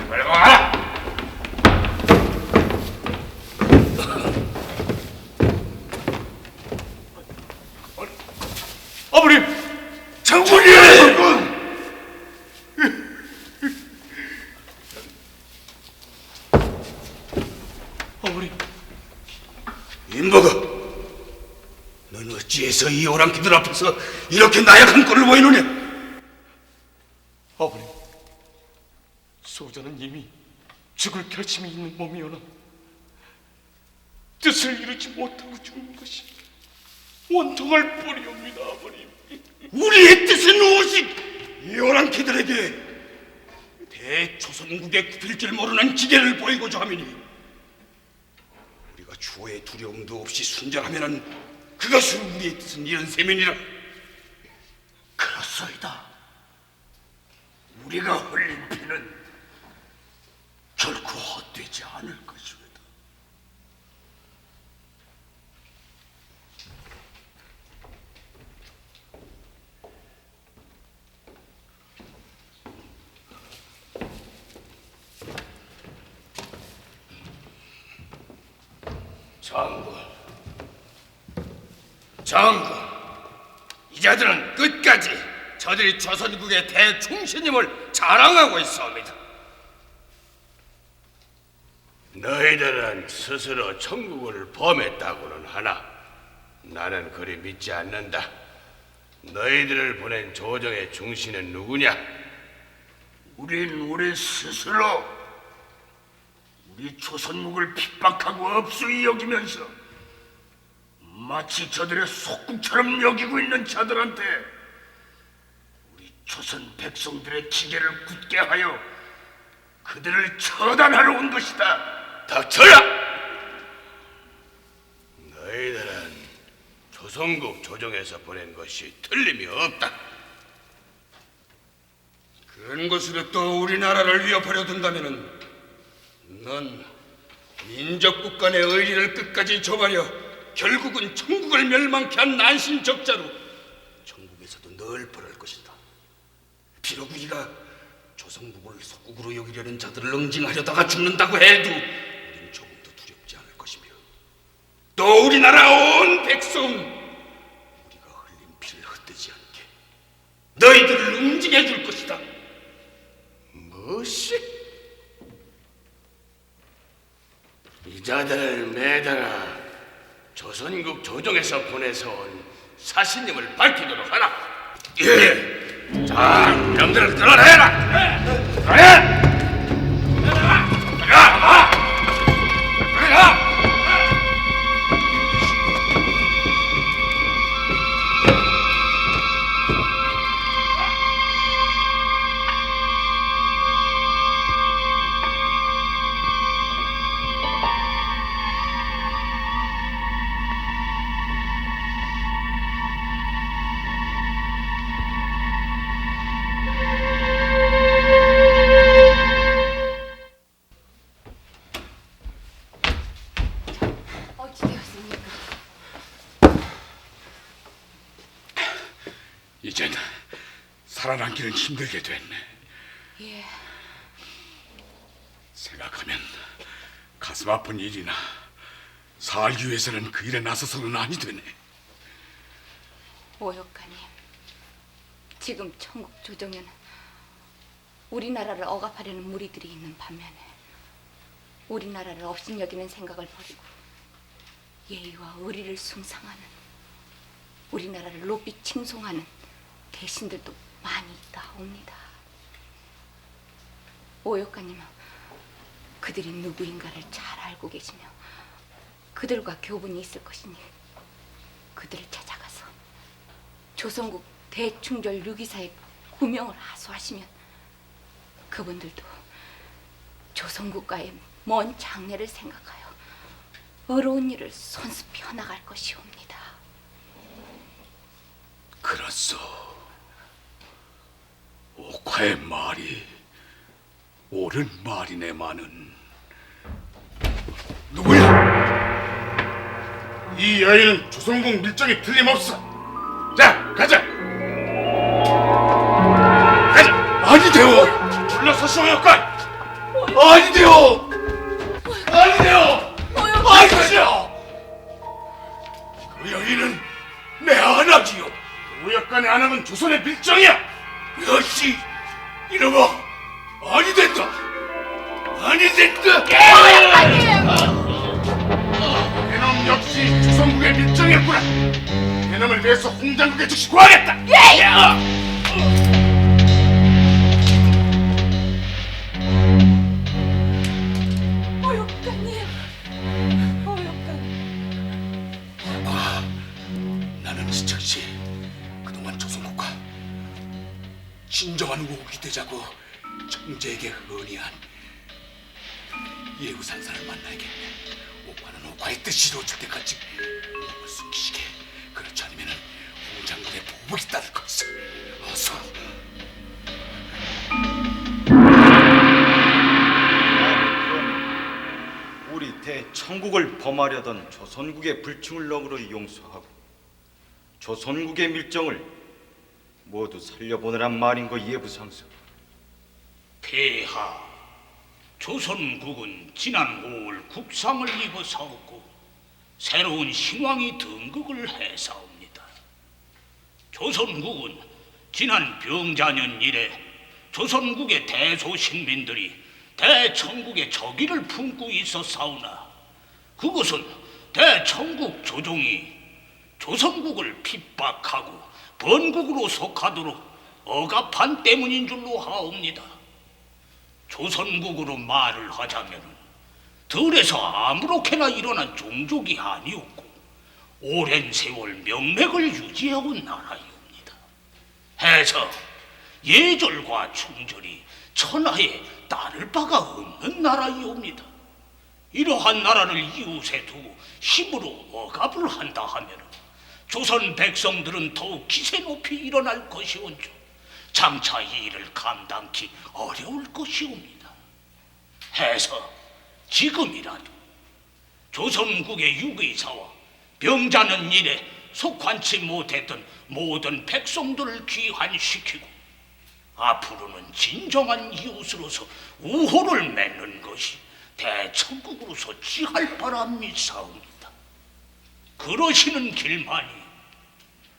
빨리 와! 아버님! 장군님! 인복아, 넌 어찌해서 이 오랑캐들 앞에서 이렇게 나약한 꼴을 보이느냐? 아버님, 소자는 이미 죽을 결심이 있는 몸이오나 뜻을 이루지 못하고 죽는 것이 원통할 뿐이옵니다, 아버님. 우리의 뜻은 무엇이? 이 오랑캐들에게 대조선국의 굽힐 줄 모르는 기계를 보이고자 하미니 우리가 주어의 두려움도 없이 순전하면은 그것으로 우리의 뜻은 이런 셈이니라. 그렇소이다. 우리가 흘린 피는 결코 헛되지 않을 것이오다. 장군, 이자들은 끝까지 저들이 조선국의 대충신임을 자랑하고 있사옵니다. 너희들은 스스로 천국을 범했다고는 하나 나는 그리 믿지 않는다. 너희들을 보낸 조정의 중신은 누구냐? 우린 우리 스스로 우리 조선국을 핍박하고 업소히 여기면서 마치 저들의 속국처럼 여기고 있는 자들한테 우리 조선 백성들의 기계를 굳게 하여 그들을 처단하러 온 것이다. 닥쳐라! 너희들은 조선국 조정에서 보낸 것이 틀림이 없다. 그런 것으로 또 우리나라를 위협하려 든다면은 넌 민족국 간의 의리를 끝까지 저버려 결국은 천국을 멸망케 한 난신적자로 천국에서도 널 벌할 것이다. 비록 우리가 조선국을 속국으로 여기려는 자들을 응징하려다가 죽는다고 해도 우린 조금도 두렵지 않을 것이며 또 우리나라 온 백성 우리가 흘린 피를 헛되지 않게 너희들을 응징해 줄 것이다. 무엇이? 이자들을 매달아 조선국 조정에서 보내서 온 사신님을 밝히도록 하라. 예. 자, 명들을 끌어내라. 끌어내. 어찌 되었습니까? 이젠 살아남기는 힘들게 됐네. 예. 생각하면 가슴 아픈 일이나 살기 위해서는 그 일에 나서서는 아니 되네. 오역가님, 지금 천국 조정에는 우리나라를 억압하려는 무리들이 있는 반면에 우리나라를 업신여기는 생각을 버리고 예의와 의리를 숭상하는, 우리나라를 높이 칭송하는 대신들도 많이 있다옵니다. 오역가님은 그들이 누구인가를 잘 알고 계시며 그들과 교분이 있을 것이니 그들을 찾아가서 조선국 대충절 유기사의 구명을 하소하시면 그분들도 조선국과의 먼 장래를 생각하여 어려운 일을 손수 펴나갈 것이옵니다. 그렇소. 옥화의 말이 옳은 말이네마는. 누구야? 이 여인은 조선국 밀정이 틀림없어. 자, 가자. 가자. 아니 되오. 물러서시오 역관. 아니 되오. 아니 되오. 아니 되오. 그 여인은 내 아낙이요. 그 역관의 아낙은 조선의 밀정이야. 역시 이놈아. 아니 된다. 아니 된다. 그놈 역시 조선국의 밀정이었구나. 그놈을 위해서 홍장국에 즉시 구하겠다. 오역가님, 오역가님. 나는 즉시 그동안 조선국과 진정한 우국이 되자고 정제에게 헌의한 예우상사를 만나야겠네. 옥화는 옥화의 뜻이 이루어질 때까지 몸을 숨기시게. 그렇지 않으면 홍장군의 보복이 따를 것이다. 어서. 우리 대천국을 범하려던 조선국의 불충을 너그러 용서하고 조선국의 밀정을 모두 살려보내란 말인거 예부상서. 폐하, 조선국은 지난 5월 국상을 입어 사옵고 새로운兴왕이 등극을 해사옵니다. 조선국은 지난 병자년 이래 조선국의 대소신민들이 대청국의 적의를 품고 있었사오나 그것은 대청국 조종이 조선국을 핍박하고 번국으로 속하도록 억압한 때문인 줄로 하옵니다. 조선국으로 말을 하자면 들에서 아무렇게나 일어난 종족이 아니었고 오랜 세월 명맥을 유지해온 나라이옵니다. 해서 예절과 충절이 천하에 따를 바가 없는 나라이옵니다. 이러한 나라를 이웃에 두고 힘으로 억압을 한다 하면 조선 백성들은 더욱 기세 높이 일어날 것이온즉 장차 이 일을 감당기 어려울 것이옵니다. 해서 지금이라도 조선국의 육의사와 병자는 일에 속한치 못했던 모든 백성들을 귀환시키고 앞으로는 진정한 이웃으로서 우호를 맺는 것이 대청국으로서 지할 바람이사옵니다. 그러시는 길만이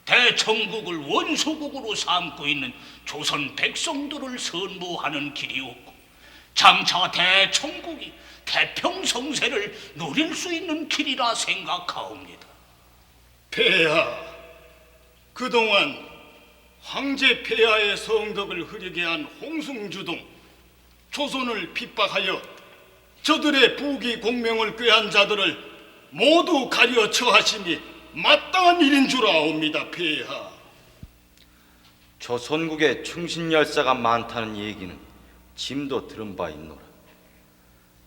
대청국을 원소국으로 삼고 있는 조선 백성들을 선무하는 길이었고 장차 대청국이 태평성세를 누릴 수 있는 길이라 생각하옵니다. 폐하, 그동안 황제 폐하의 성덕을 흐리게 한 홍승주동, 조선을 핍박하여 저들의 부귀 공명을 꾀한 자들을 모두 가려 처하심이 마땅한 일인 줄 아옵니다, 폐하. 조선국에 충신열사가 많다는 얘기는 짐도 들은 바 있노라.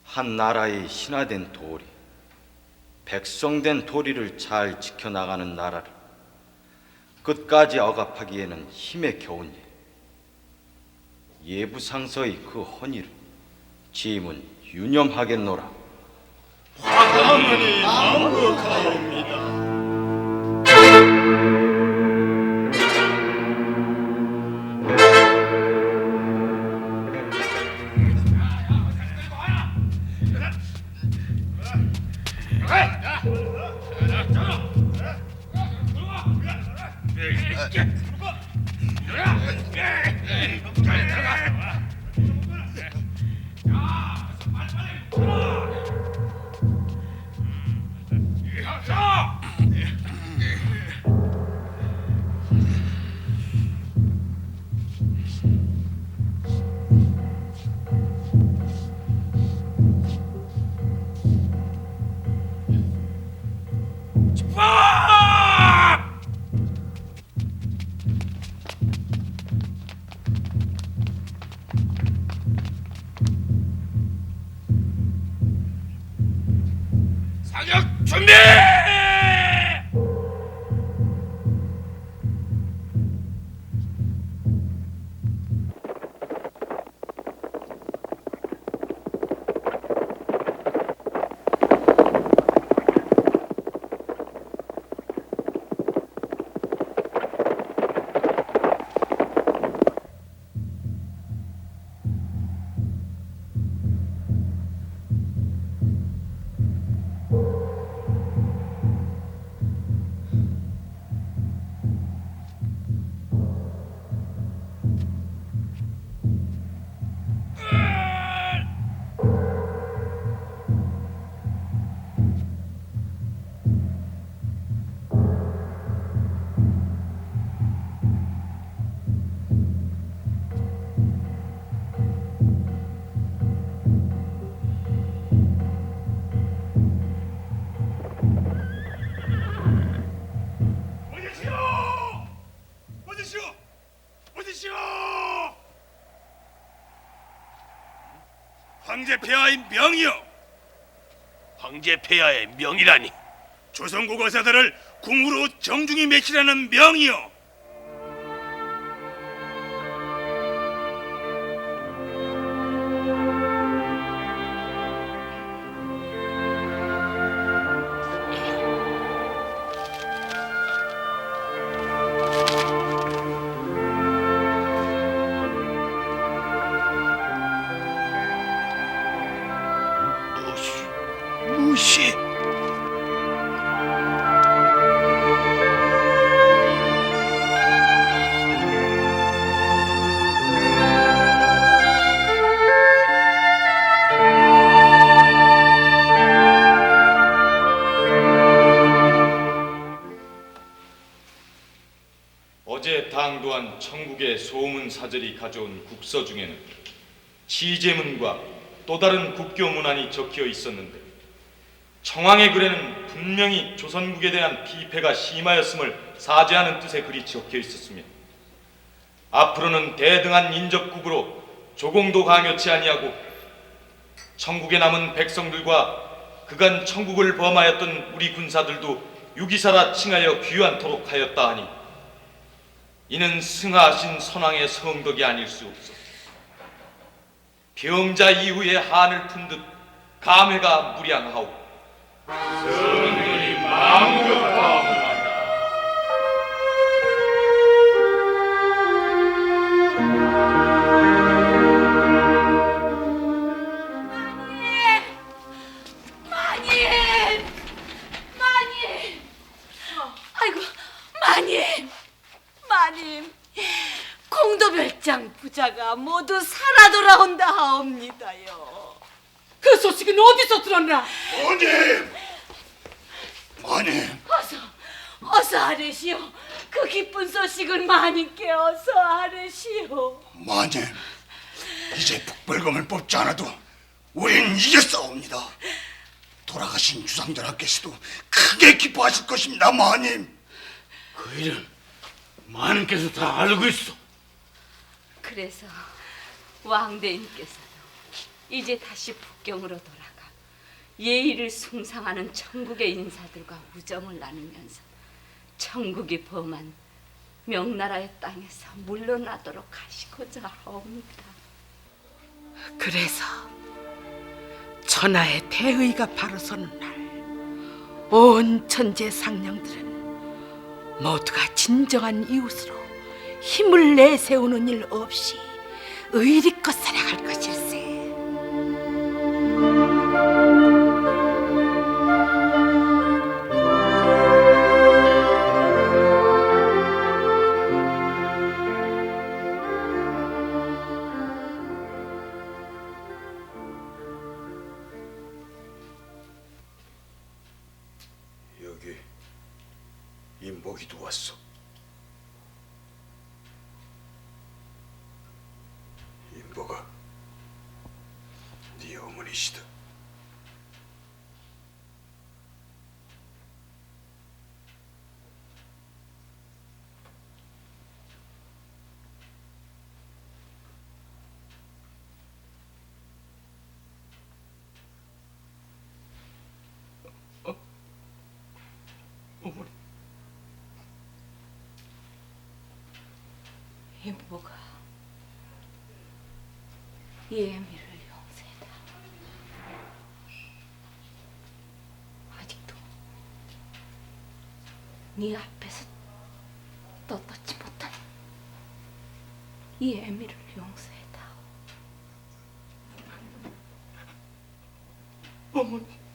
한 나라의 신하된 도리, 백성된 도리를 잘 지켜나가는 나라를 끝까지 억압하기에는 힘에 겨운 일. 예부상서의 그 헌의를 짐은 유념하겠노라. 화가문이 망극하옵니다. 사격 준비! 황제 폐하의 명이요. 황제 폐하의 명이라니 조선국 의사들을 궁으로 정중히 매치라는 명이요. 무시. 당한 청국의 소문사절이 가져온 국서 중에는 시제문과 또 다른 국교 문안이 적혀 있었는데 청왕의 글에는 분명히 조선국에 대한 피폐가 심하였음을 사죄하는 뜻의 글이 적혀 있었으며 앞으로는 대등한 인접국으로 조공도 강요치 아니하고 청국에 남은 백성들과 그간 청국을 범하였던 우리 군사들도 유기사라 칭하여 귀환토록 하였다 하니 이는 승하하신 선왕의 성덕이 아닐 수 없어. 병자 이후에 한을 푼 듯 감회가 무량하오. 성들이 마음껏 하옵나이다. 아이고, 마님, 공도별장 부자가 모두 살아 돌아온다 하옵니다요. 그 소식은 어디서 들었나? 마님, 어서 아뢰시오. 그 기쁜 소식을 마님께 어서 아뢰시오. 마님, 이제 북벌검을 뽑지 않아도 우린 이겼사옵니다. 돌아가신 주상전하께서도 크게 기뻐하실 것입니다, 마님. 그 일은 마님께서 다 알고 있어. 그래서 왕대인께서도 이제 다시 북경으로 돌아가 예의를 숭상하는 천국의 인사들과 우정을 나누면서 천국이 범한 명나라의 땅에서 물러나도록 하시고자 하옵니다. 그래서 천하의 대의가 바로 서는 날 온 천재 상령들은 모두가 진정한 이웃으로 힘을 내세우는 일 없이 의리껏 살아갈 것일세. 여기 인복이도 왔어. 인복아, 네 어머니시다. 어머니. 인복아, 예미를 용서해다. 아직도 네 앞에서 떳떳지 못한 예미를 용서해다. 어머니.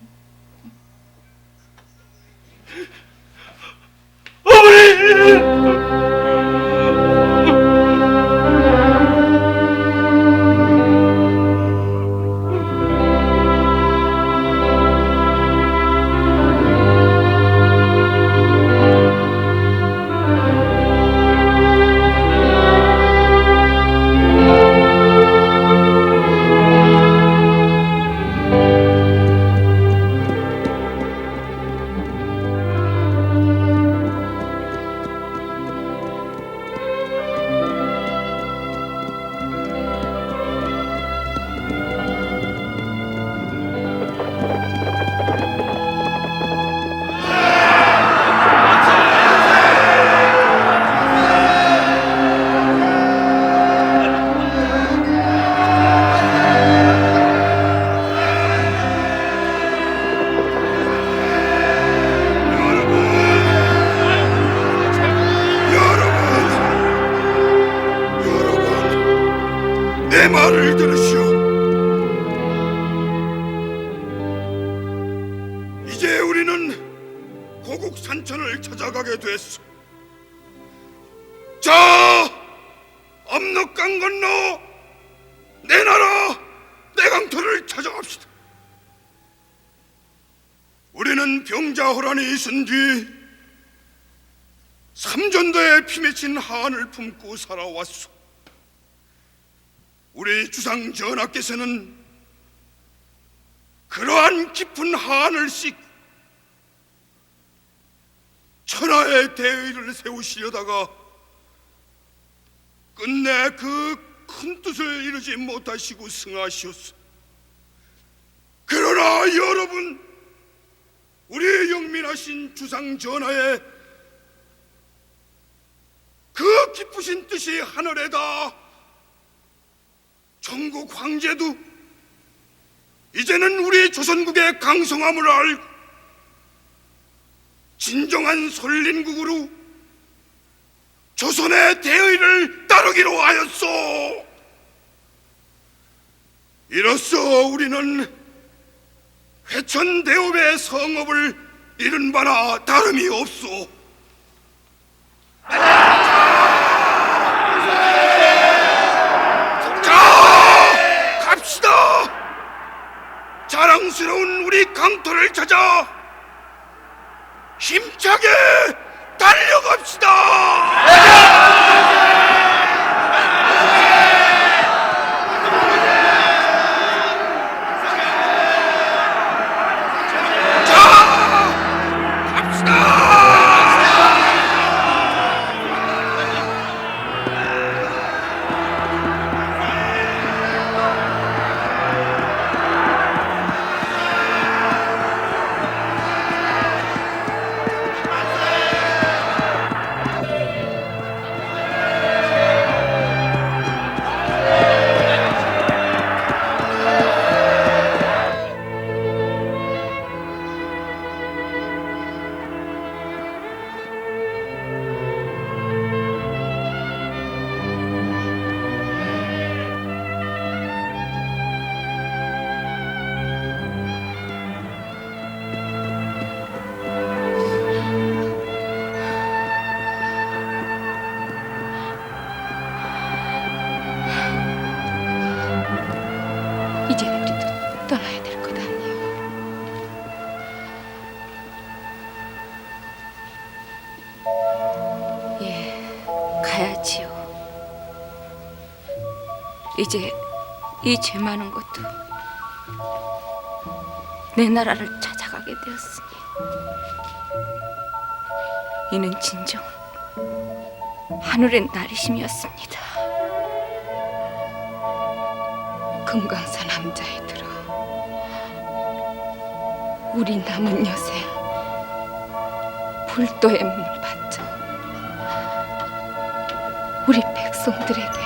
내 말을 들으시오. 이제 우리는 고국 산천을 찾아가게 됐소. 자, 압록강 건너 내 나라 내강터를 찾아갑시다. 우리는 병자호란이 있은 뒤 삼전도에 피맺힌 한을 품고 살아왔소. 우리 주상 전하께서는 그러한 깊은 한을 씻고 천하의 대의를 세우시려다가 끝내 그 큰 뜻을 이루지 못하시고 승하시었소. 그러나 여러분, 우리 영민하신 주상 전하의 그 깊으신 뜻이 하늘에다 전국 황제도 이제는 우리 조선국의 강성함을 알고 진정한 선린국으로 조선의 대의를 따르기로 하였소. 이로써 우리는 회천대업의 성업을 이룬 바나 다름이 없소. 자, 갑시다. 자랑스러운 우리 강토를 찾아 힘차게 달려갑시다. 이제 우리도 떠나야 될 것 아니요. 예, 가야지요. 이제 이 죄 많은 것도 내 나라를 찾아가게 되었으니 이는 진정 하늘의 나리심이었습니다. 금강산 함자에 들어 우리 남은 여생 불도의 몸을 바쳐 우리 백성들에게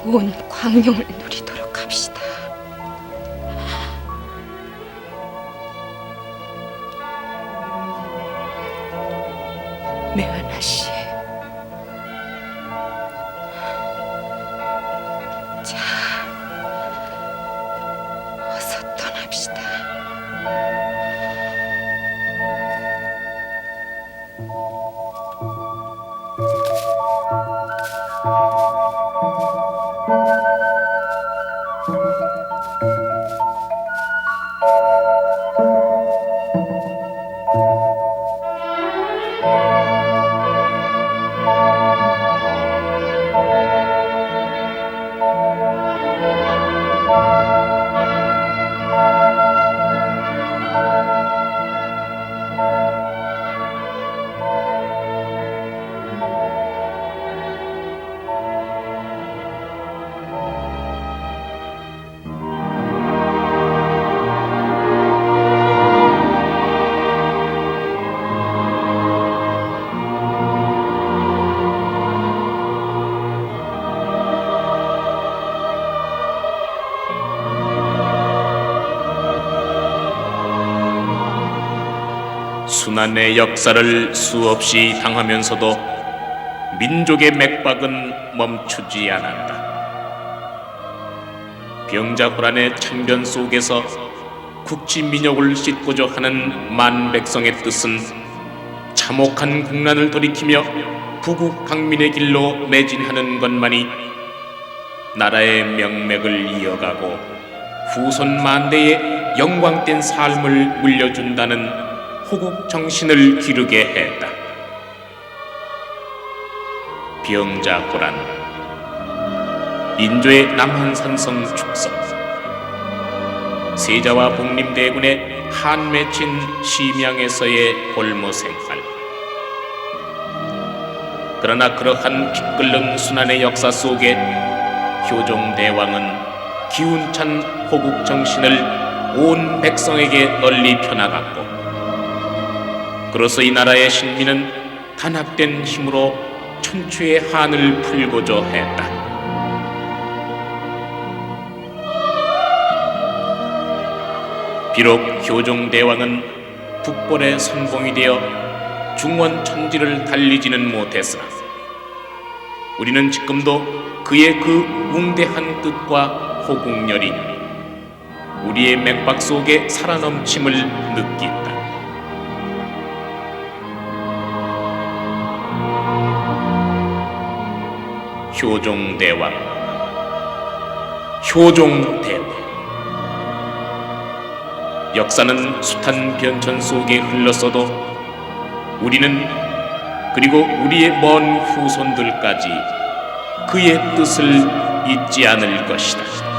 온 광명을 누리도록 합시다. 매한아 씨, 자, 어서 떠납시다. 순환의 역사를 수없이 당하면서도 민족의 맥박은 멈추지 않았다. 병자호란의 참변 속에서 국지민욕을 씻고자 하는 만 백성의 뜻은 참혹한 국난을 돌이키며 부국 강민의 길로 매진하는 것만이 나라의 명맥을 이어가고 후손 만대에 영광된 삶을 물려준다는 호국 정신을 기르게 했다. 병자호란, 인조의 남한산성 축성, 세자와 복림대군의 한 맺힌 심양에서의 볼모생활. 그러나 그러한 빛끓는 순환의 역사 속에 효종대왕은 기운찬 호국 정신을 온 백성에게 널리 펴나갔고, 그로써 이 나라의 신민은 단합된 힘으로 천추의 한을 풀고자 했다. 비록 효종대왕은 북벌의 선봉이 되어 중원천지를 달리지는 못했으나 우리는 지금도 그의 그 웅대한 뜻과 호국열이 우리의 맥박 속에 살아넘침을 느낀다. 효종대왕, 효종대왕. 역사는 숱한 변천 속에 흘렀어도 우리는, 그리고 우리의 먼 후손들까지 그의 뜻을 잊지 않을 것이다.